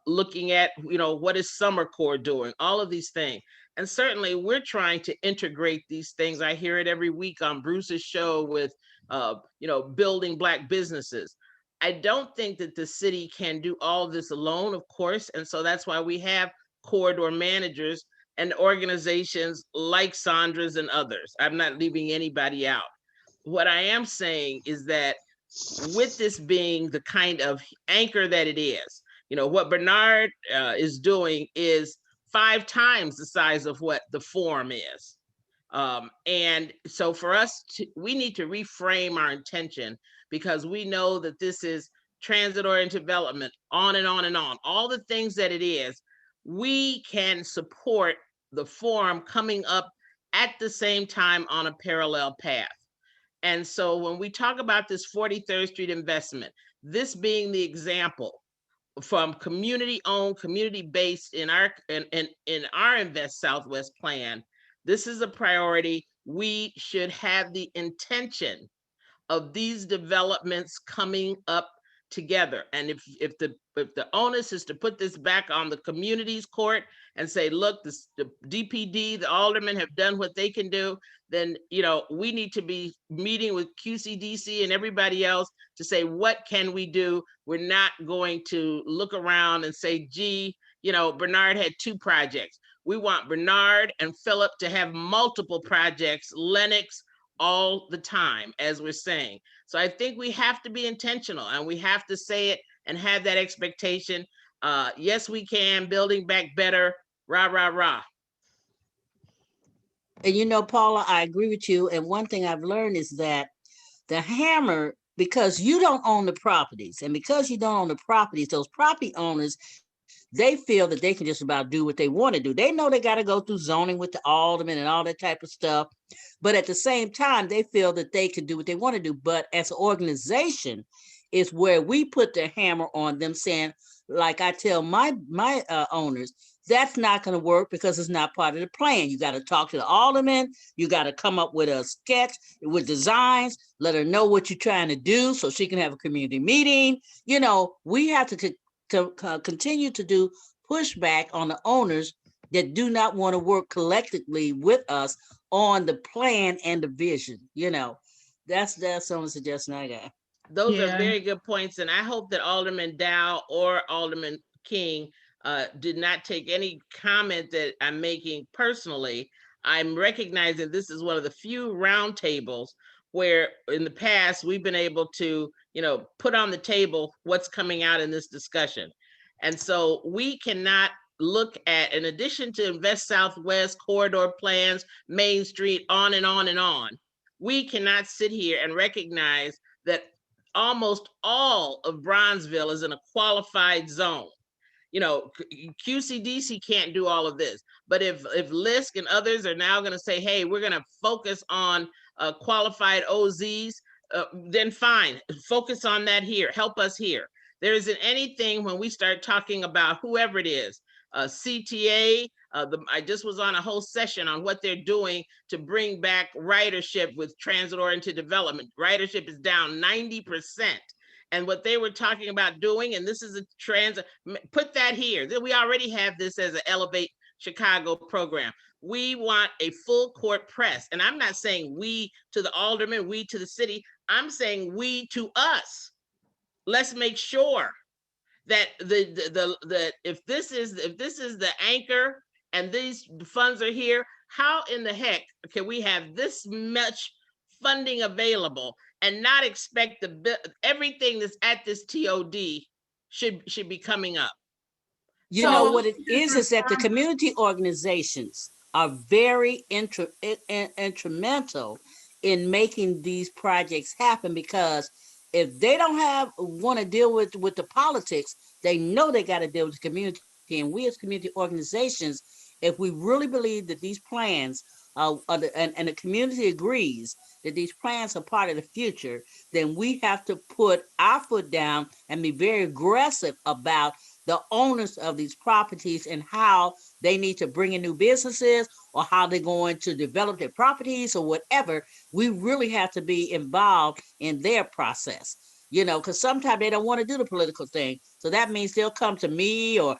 looking at, you know, what is Summer Corps doing, all of these things. And certainly we're trying to integrate these things. I hear it every week on Bruce's show with, you know, building Black businesses. I don't think that the city can do all of this alone, of course. And so that's why we have corridor managers and organizations like Sandra's and others. I'm not leaving anybody out. What I am saying is that with this being the kind of anchor that it is, you know, what Bernard is doing is 5 times the size of what the forum is. And so for us, we need to reframe our intention, because we know that this is transit-oriented development, on and on and on, all the things that it is. We can support the forum coming up at the same time on a parallel path. And so when we talk about this 43rd Street investment, this being the example from community-owned, community-based in our Invest Southwest plan, this is a priority. We should have the intention of these developments coming up together. And if the onus is to put this back on the community's court and say, look, the DPD, the aldermen have done what they can do, then, you know, we need to be meeting with QCDC and everybody else to say, what can we do? We're not going to look around and say, gee, you know, Bernard had 2 projects. We want Bernard and Philip to have multiple projects, Lennox, all the time, as we're saying. So I think we have to be intentional, and we have to say it and have that expectation. Yes, we can, building back better, rah, rah, rah. And you know, Paula, I agree with you. And one thing I've learned is that the hammer, because you don't own the properties, and because you don't own the properties, those property owners, they feel that they can just about do what they want to do. They know they got to go through zoning with the alderman and all that type of stuff. But at the same time, they feel that they can do what they want to do. But as an organization is where we put the hammer on them, saying, like I tell my owners, that's not going to work because it's not part of the plan. You got to talk to the alderman. You got to come up with a sketch with designs, let her know what you're trying to do so she can have a community meeting. You know, we have to continue to do pushback on the owners that do not want to work collectively with us on the plan and the vision. You know, that's the only suggestion I got. Those are Yeah. very good points, and I hope that Alderman Dow or Alderman King did not take any comment that I'm making personally. I'm recognizing this is one of the few roundtables where in the past we've been able to, put on the table what's coming out in this discussion. And so we cannot look at, in addition to Invest Southwest, corridor plans, Main Street, on and on and on, we cannot sit here and recognize that almost all of Bronzeville is in a qualified zone. QCDC can't do all of this, but if LISC and others are now going to say, hey, we're going to focus on qualified OZs, then fine, focus on that here, help us here. There isn't anything when we start talking about whoever it is, CTA, I just was on a whole session on what they're doing to bring back ridership with transit-oriented development. Ridership is down 90%. And what they were talking about doing, and this is a transit, put that here. We already have this as an Elevate Chicago program. We want a full court press. And I'm not saying we to the aldermen, we to the city. I'm saying we to us. Let's make sure that if this is the anchor and these funds are here, how in the heck can we have this much funding available and not expect everything that's at this TOD should be coming up? You know what it is that the community organizations are very instrumental in making these projects happen, because if they don't want to deal with the politics, they know they got to deal with the community. And we as community organizations, if we really believe that these plans and the community agrees that these plans are part of the future, then we have to put our foot down and be very aggressive about the owners of these properties and how they need to bring in new businesses or how they're going to develop their properties or whatever. We really have to be involved in their process, because sometimes they don't want to do the political thing. So that means they'll come to me or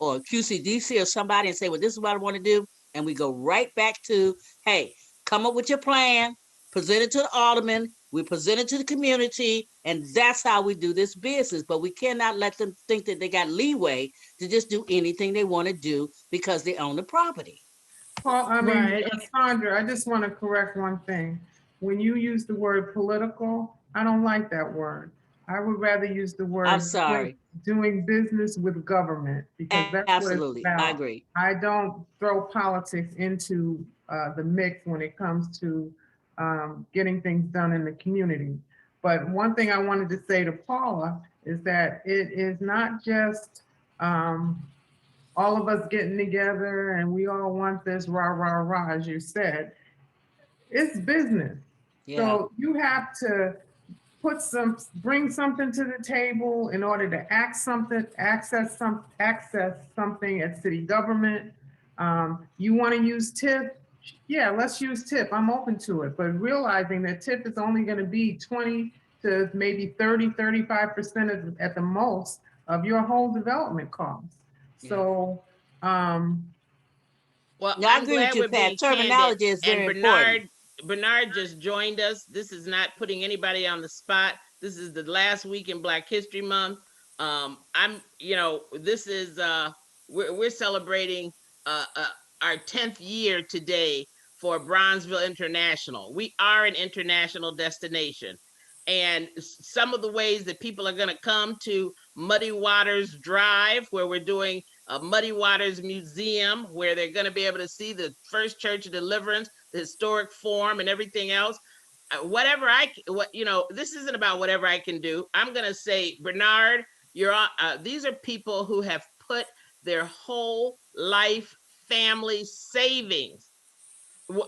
QCDC or somebody and say, well, this is what I want to do. And we go right back to, hey, come up with your plan, present it to the alderman, we present it to the community, and that's how we do this business. But we cannot let them think that they got leeway to just do anything they want to do because they own the property. Well, Right. Sandra, I just want to correct one thing. When you use the word political, I don't like that word. I would rather use the word I'm sorry. doing business with government, because that's Absolutely. what it's about. I agree. I don't throw politics into the mix when it comes to getting things done in the community. But one thing I wanted to say to Paula is that it is not just all of us getting together and we all want this rah, rah, rah, as you said. It's business. Yeah. So you have to bring something to the table in order to access something at city government. You want to use TIF? Yeah, let's use TIF. I'm open to it, but realizing that TIF is only going to be 20 to maybe 30, 35% at the most of your whole development costs. Yeah. So, well, yeah, I I'm agree glad with you, we're being Pat. Terminology candid. is very And important. Bernard just joined us. This is not putting anybody on the spot. This is the last week in Black History Month. This is we're celebrating our 10th year today for Bronzeville International. We are an international destination. And some of the ways that people are going to come to Muddy Waters Drive, where we're doing a Muddy Waters Museum, where they're going to be able to see the First Church of Deliverance, the historic forum, and everything else. This isn't about whatever I can do. I'm going to say, Bernard, these are people who have put their whole life, family savings,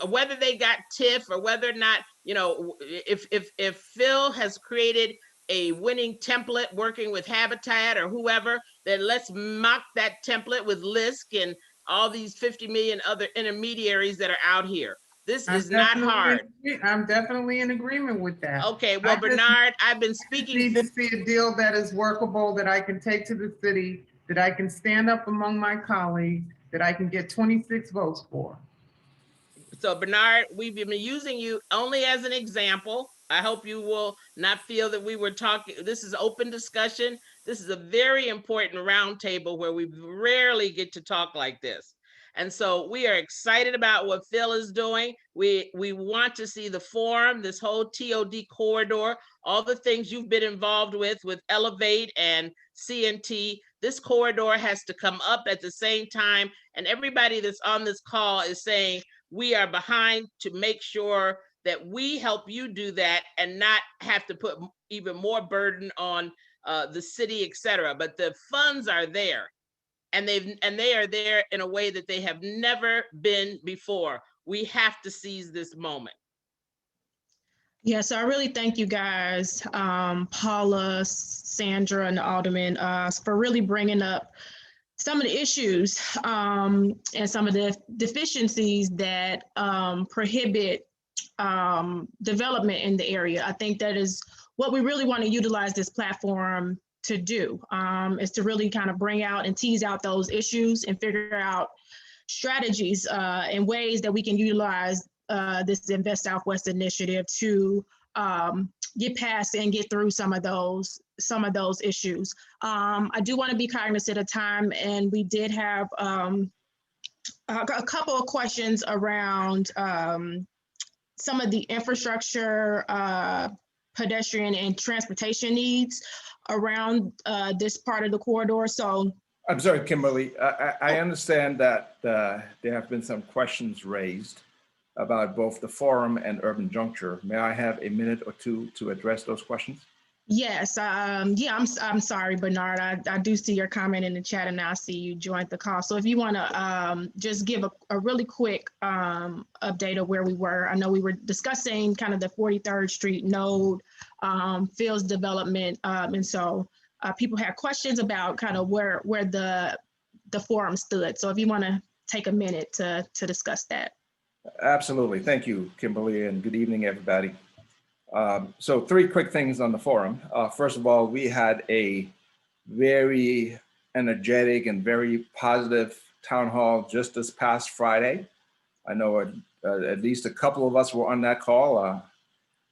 whether they got TIF or whether or not, if Phil has created a winning template working with Habitat or whoever, then let's mock that template with LISC and all these 50 million other intermediaries that are out here. This is not hard. I'm definitely in agreement with that. Okay, well, Bernard, I've been speaking. I need to see a deal that is workable, that I can take to the city, that I can stand up among my colleagues, that I can get 26 votes for. So Bernard, we've been using you only as an example. I hope you will not feel that we were talking. This is open discussion. This is a very important roundtable where we rarely get to talk like this. And so we are excited about what Phil is doing. We want to see the forum, this whole TOD corridor, all the things you've been involved with Elevate and CNT. This corridor has to come up at the same time. And everybody that's on this call is saying we are behind to make sure that we help you do that and not have to put even more burden on the city, et cetera. But the funds are there. And they are there in a way that they have never been before. We have to seize this moment. Yeah, so I really thank you guys, Paula, Sandra, and the Alderman, for really bringing up some of the issues and some of the deficiencies that prohibit development in the area. I think that is what we really want to utilize this platform to do, is to really kind of bring out and tease out those issues and figure out strategies and ways that we can utilize this Invest Southwest initiative to get past and get through some of those issues. I do want to be cognizant of time, and we did have a couple of questions around some of the infrastructure, pedestrian and transportation needs around this part of the corridor. So I'm sorry, Kimberly. I understand that there have been some questions raised about both the forum and Urban Juncture. May I have a minute or two to address those questions? Yes, yeah, I'm sorry, Bernard. I do see your comment in the chat, and I see you joined the call. So if you want to just give a really quick update of where we were. I know we were discussing kind of the 43rd Street node, Phil's development, and so people had questions about kind of where the forum stood. So if you want to take a minute to discuss that. Absolutely. Thank you, Kimberly, and good evening, everybody. So 3 quick things on the forum. First of all, we had a very energetic and very positive town hall just this past Friday. I know at least a couple of us were on that call,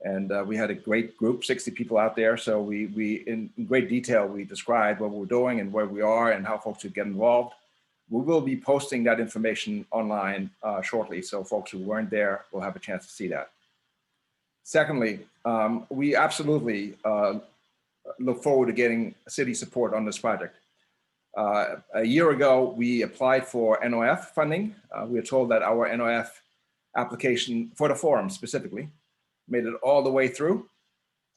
and we had a great group, 60 people out there. So we in great detail, we described what we're doing and where we are and how folks should get involved. We will be posting that information online shortly, so folks who weren't there will have a chance to see that. Secondly, we absolutely look forward to getting city support on this project. A year ago, we applied for NOF funding. We were told that our NOF application for the forum specifically made it all the way through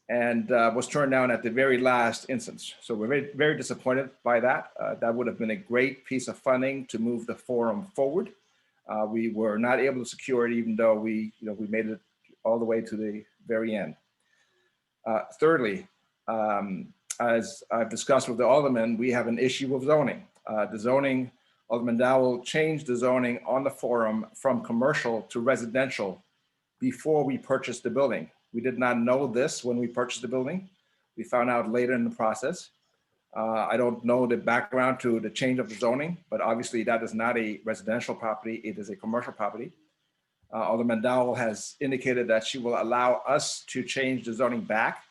and was turned down at the very last instance. So we're very, very disappointed by that. That would have been a great piece of funding to move the forum forward. We were not able to secure it, even though we made it all the way to the very end. Thirdly, as I've discussed with the aldermen, we have an issue with zoning. The zoning, Alderman Dowell changed the zoning on the forum from commercial to residential before we purchased the building. We did not know this when we purchased the building. We found out later in the process. I don't know the background to the change of the zoning, but obviously that is not a residential property, it is a commercial property. Alderman Dowell has indicated that she will allow us to change the zoning back.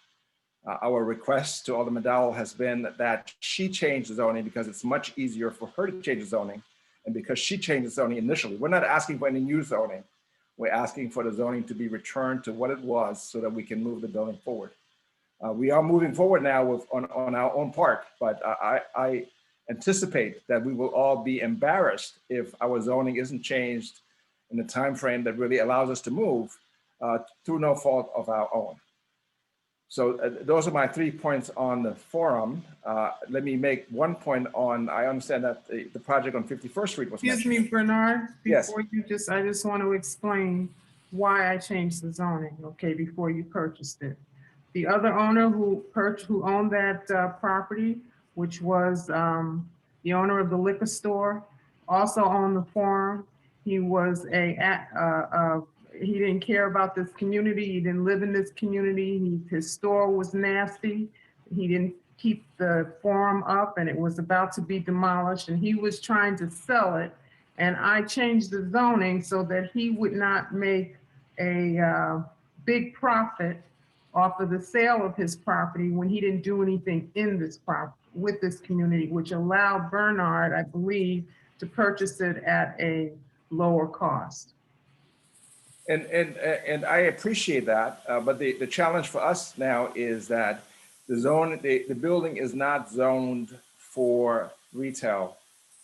Our request to Alderman Dowell has been that she change the zoning because it's much easier for her to change the zoning, and because she changed the zoning initially. We're not asking for any new zoning. We're asking for the zoning to be returned to what it was so that we can move the building forward. We are moving forward now on our own part, but I anticipate that we will all be embarrassed if our zoning isn't changed in a time frame that really allows us to move through no fault of our own. So those are my 3 points on the forum. Let me make one point on, I understand that the project on 51st Street was Excuse mentioned. me, Bernard, Yes. before I just want to explain why I changed the zoning, okay, before you purchased it. The other owner who owned that property, which was the owner of the liquor store, also owned the forum. He was he didn't care about this community. He didn't live in this community. His store was nasty. He didn't keep the forum up, and it was about to be demolished, and he was trying to sell it. And I changed the zoning so that he would not make a big profit off of the sale of his property when he didn't do anything in this with this community, which allowed Bernard, I believe, to purchase it at a lower cost. And I appreciate that, but the challenge for us now is that the building is not zoned for retail.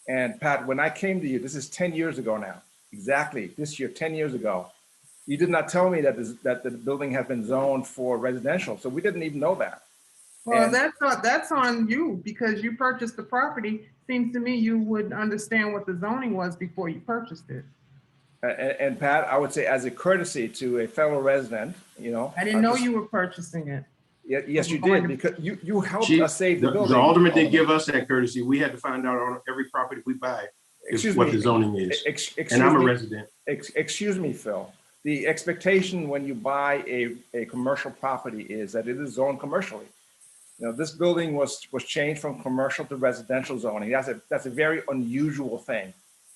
And Pat, when I came to you, this is 10 years ago now, exactly this year, 10 years ago, you did not tell me that that the building had been zoned for residential, so we didn't even know that. Well, that's on you because you purchased the property. Seems to me you would understand what the zoning was before you purchased it. And Pat, I would say as a courtesy to a fellow resident, you know. I didn't know you were purchasing it. Yes, you did, because you helped us save the building. The alderman didn't give us that courtesy. We had to find out on every property we buy what the zoning is. And I'm a resident. Excuse me, Phil. The expectation when you buy a commercial property is that it is zoned commercially. You know, this building was changed from commercial to residential zoning. That's a very unusual thing.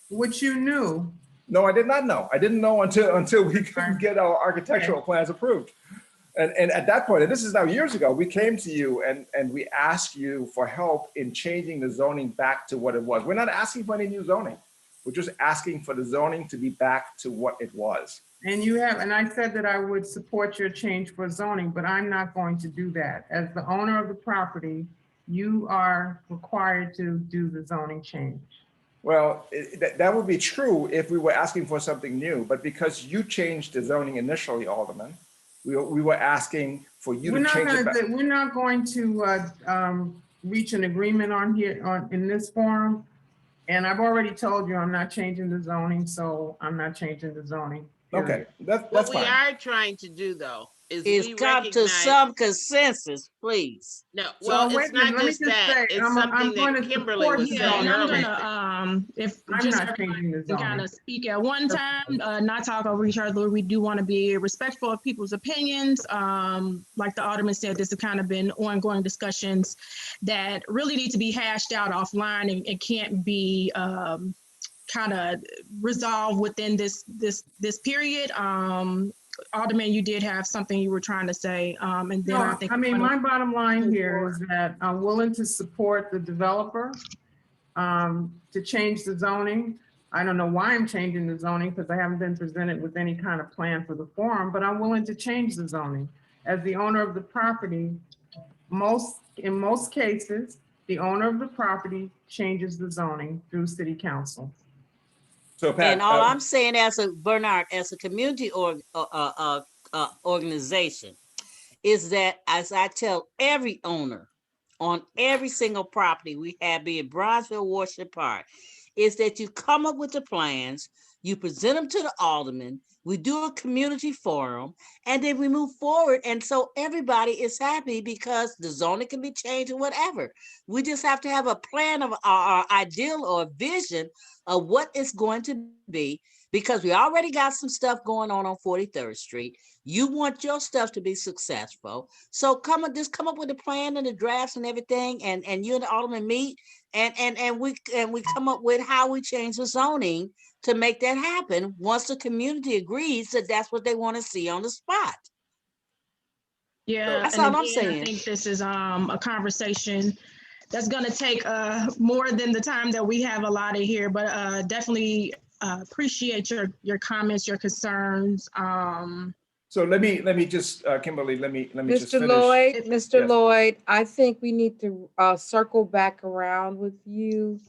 Which you knew. No, I did not know. I didn't know until we could get our architectural plans approved. And at that point, and this is now years ago, we came to you and we asked you for help in changing the zoning back to what it was. We're not asking for any new zoning. We're just asking for the zoning to be back to what it was. And you have, and I said that I would support your change for zoning, but I'm not going to do that. As the owner of the property, you are required to do the zoning change. Well, that would be true if we were asking for something new, but because you changed the zoning initially, Alderman, we were asking for you to change it back. We're not going to reach an agreement on here in this forum. And I've already told you I'm not changing the zoning, so I'm not changing the zoning. Okay, that's what fine. we are trying to do, though, is come to some consensus, please. No, well, so it's not just that. It's something that Kimberly was saying earlier. I'm not changing the zone. Kind of speak at one time, not talk over each other. We do want to be respectful of people's opinions. Like the alderman said, this has kind of been ongoing discussions that really need to be hashed out offline and can't be kind of resolved within this period. Alderman, you did have something you were trying to say, and then no, I mean, my bottom line here is that I'm willing to support the developer to change the zoning. I don't know why I'm changing the zoning because I haven't been presented with any kind of plan for the forum, but I'm willing to change the zoning. As the owner of the property, in most cases, the owner of the property changes the zoning through city council. So Pat, and all I'm saying as a Bernard, as a community organization, is that as I tell every owner on every single property we have, be it Bronzeville, Worship Park, is that you come up with the plans, you present them to the alderman, we do a community forum, and then we move forward. And so everybody is happy because the zoning can be changed or whatever. We just have to have a plan of our ideal or vision of what it's going to be, because we already got some stuff going on 43rd Street. You want your stuff to be successful. So just come up with a plan and the drafts and everything, and you and the alderman meet and we come up with how we change the zoning to make that happen once the community agrees that that's what they want to see on the spot. Yeah, that's all I'm saying. I think this is a conversation that's going to take more than the time that we have allotted here, but definitely appreciate your comments, your concerns. So let me just, Kimberly, let me just finish. Mr. Lloyd, I think we need to circle back around with you.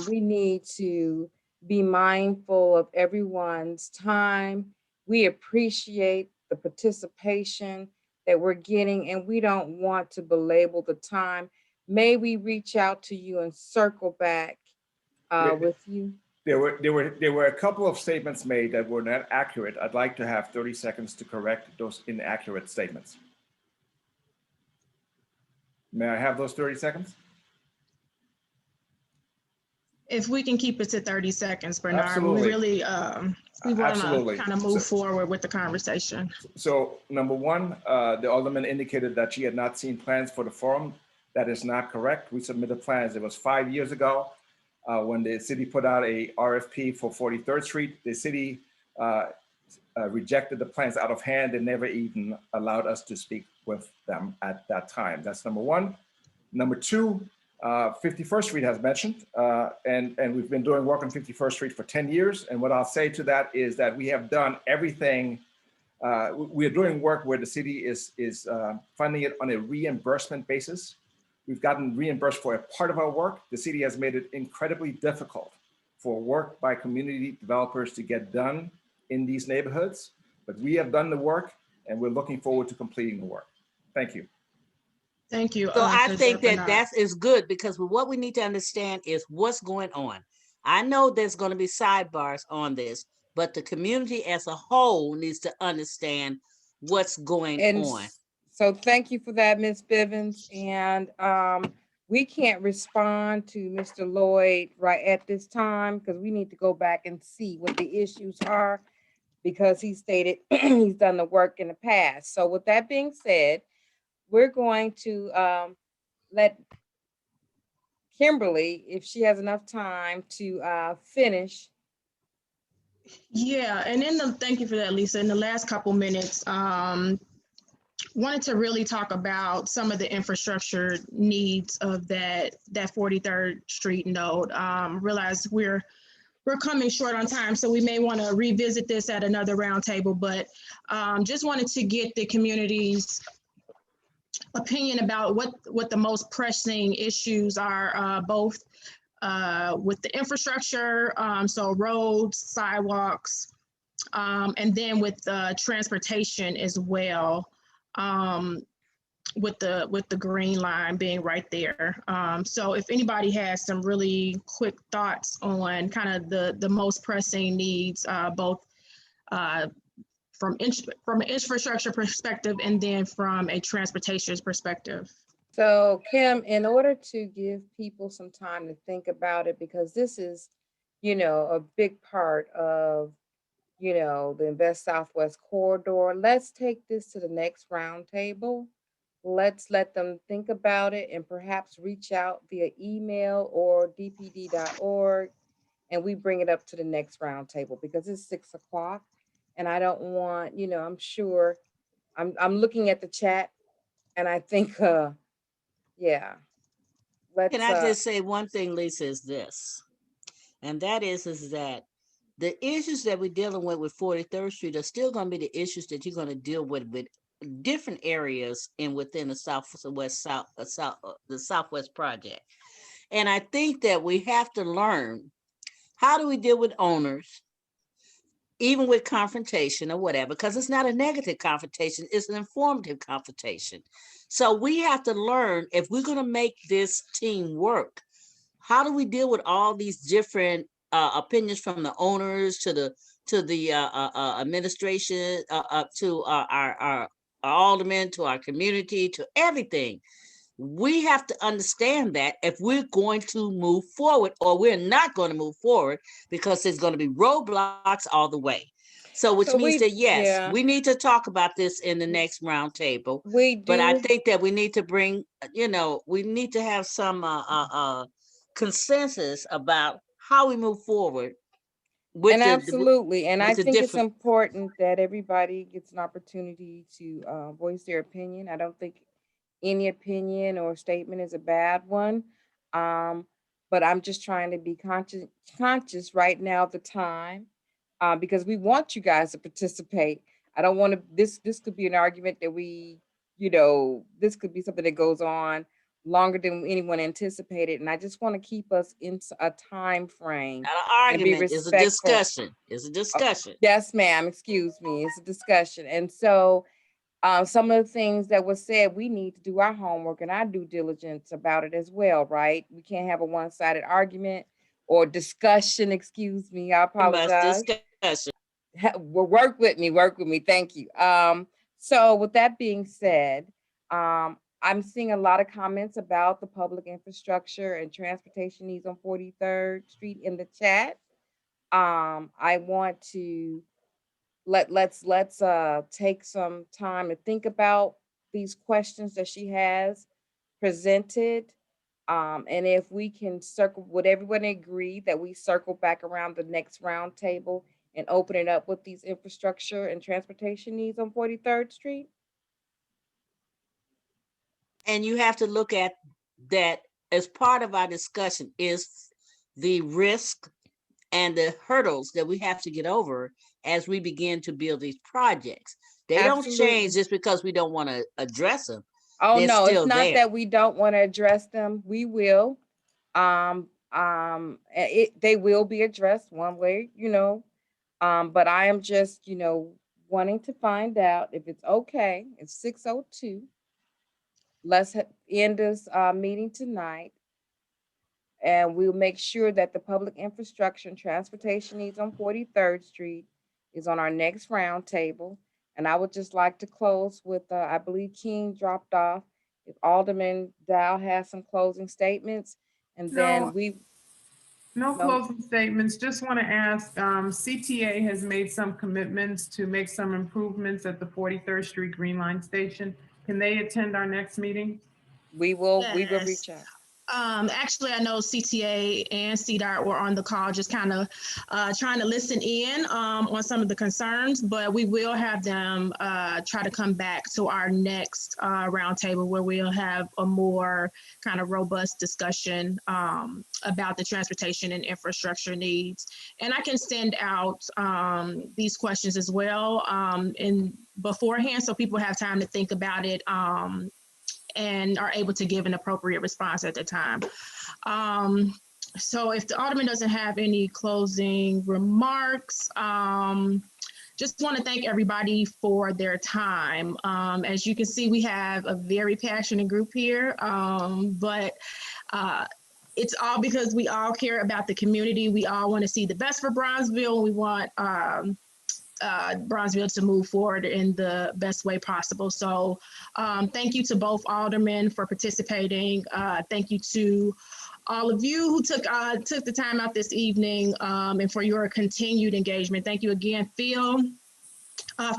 We need to be mindful of everyone's time. We appreciate the participation that we're getting, and we don't want to belabor the time. May we reach out to you and circle back with you? There were a couple of statements made that were not accurate. I'd like to have 30 seconds to correct those inaccurate statements. May I have those 30 seconds? If we can keep it to 30 seconds, Bernard, Absolutely. we really we want to kind of move forward with the conversation. So number one, the alderman indicated that she had not seen plans for the forum. That is not correct. We submitted plans. It was 5 years ago when the city put out a RFP for 43rd Street. The city rejected the plans out of hand and never even allowed us to speak with them at that time. That's number one. Number two, 51st Street has mentioned, and we've been doing work on 51st Street for 10 years. And what I'll say to that is that we have done everything. We are doing work where the city is funding it on a reimbursement basis. We've gotten reimbursed for a part of our work. The city has made it incredibly difficult for work by community developers to get done in these neighborhoods, but we have done the work and we're looking forward to completing the work. Thank you. Thank you. So I think that Bernard. that is good, because what we need to understand is what's going on. I know there's going to be sidebars on this, but the community as a whole needs to understand what's going on. So thank you for that, Ms. Bivens. And we can't respond to Mr. Lloyd right at this time because we need to go back and see what the issues are, because he stated he's done the work in the past. So with that being said, we're going to let Kimberly, if she has enough time, to finish. Yeah, and thank you for that, Lisa. In the last couple minutes, wanted to really talk about some of the infrastructure needs of that 43rd Street node. Realize we're coming short on time, so we may want to revisit this at another roundtable, but just wanted to get the community's opinion about what the most pressing issues are, both with the infrastructure, so roads, sidewalks, and then with transportation as well, with the green line being right there. So if anybody has some really quick thoughts on kind of the most pressing needs, both from an infrastructure perspective and then from a transportation perspective. So Kim, in order to give people some time to think about it, because this is, a big part of, the Invest Southwest corridor, let's take this to the next roundtable. Let's let them think about it and perhaps reach out via email or dpd.org, and we bring it up to the next roundtable, because it's 6 o'clock. And I don't want, I'm sure, I'm looking at the chat, and I think, yeah. Can I just say one thing, Lisa, is this, and that is that the issues that we're dealing with 43rd Street are still going to be the issues that you're going to deal with different areas within the the Southwest project. And I think that we have to learn, how do we deal with owners, even with confrontation or whatever, because it's not a negative confrontation, it's an informative confrontation. So we have to learn, if we're going to make this team work, how do we deal with all these different opinions, from the owners to the administration, to our aldermen, to our community, to everything. We have to understand that if we're going to move forward, or we're not going to move forward, because there's going to be roadblocks all the way. Which means that, yes, we need to talk about this in the next roundtable. But I think that we need to bring, we need to have some consensus about how we move forward. Absolutely. And I think it's important that everybody gets an opportunity to voice their opinion. I don't think any opinion or statement is a bad one. But I'm just trying to be conscious right now of the time, because we want you guys to participate. I don't want to, this could be an argument that this could be something that goes on longer than anyone anticipated. And I just want to keep us in a time frame. Not an argument, it's a discussion. It's a discussion. Yes, ma'am, excuse me, it's a discussion. And so some of the things that was said, we need to do our homework and our due diligence about it as well, right? We can't have a one-sided argument or discussion, excuse me, I apologize. Discussion. Work with me, thank you. So with that being said, I'm seeing a lot of comments about the public infrastructure and transportation needs on 43rd Street in the chat. I want to let's take some time to think about these questions that she has presented. And if we can would everyone agree that we circle back around the next roundtable and open it up with these infrastructure and transportation needs on 43rd Street? And you have to look at that as part of our discussion is the risk and the hurdles that we have to get over as we begin to build these projects. They Absolutely. don't change just because we don't want to address them. Oh, They're no, still it's not there. that we don't want to address them. We will. They will be addressed one way, but I am just, wanting to find out if it's okay. It's 6:02. Let's end this meeting tonight. And we'll make sure that the public infrastructure and transportation needs on 43rd Street is on our next roundtable. And I would just like to close with, I believe King dropped off. If Alderman Dow has some closing statements, and then No closing statements. Just want to ask, CTA has made some commitments to make some improvements at the 43rd Street Green Line Station. Can they attend our next meeting? We will Yes. reach out. Actually, I know CTA and CDOT were on the call, just kind of trying to listen in on some of the concerns, but we will have them try to come back to our next roundtable where we'll have a more kind of robust discussion about the transportation and infrastructure needs. And I can send out these questions as well in beforehand so people have time to think about it and are able to give an appropriate response at the time. So if the Alderman doesn't have any closing remarks, just want to thank everybody for their time. As you can see, we have a very passionate group here, but it's all because we all care about the community. We all want to see the best for Bronzeville. We want Bronzeville to move forward in the best way possible. So thank you to both aldermen for participating. Thank you to all of you who took the time out this evening and for your continued engagement. Thank you again, Phil,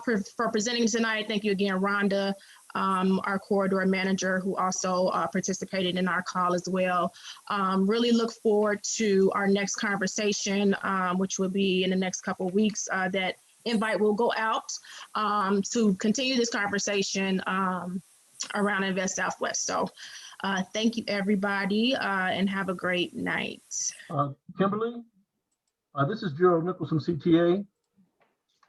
for presenting tonight. Thank you again, Rhonda, our corridor manager, who also participated in our call as well. Really look forward to our next conversation, which will be in the next couple of weeks. That invite will go out to continue this conversation around Invest Southwest. So thank you, everybody, and have a great night. Kimberly, this is Gerald Nichols from CTA.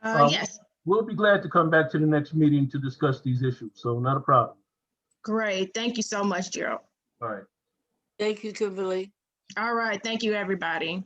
Yes. We'll be glad to come back to the next meeting to discuss these issues, so not a problem. Great. Thank you so much, Gerald. All right. Thank you, Kimberly. All right. Thank you, everybody.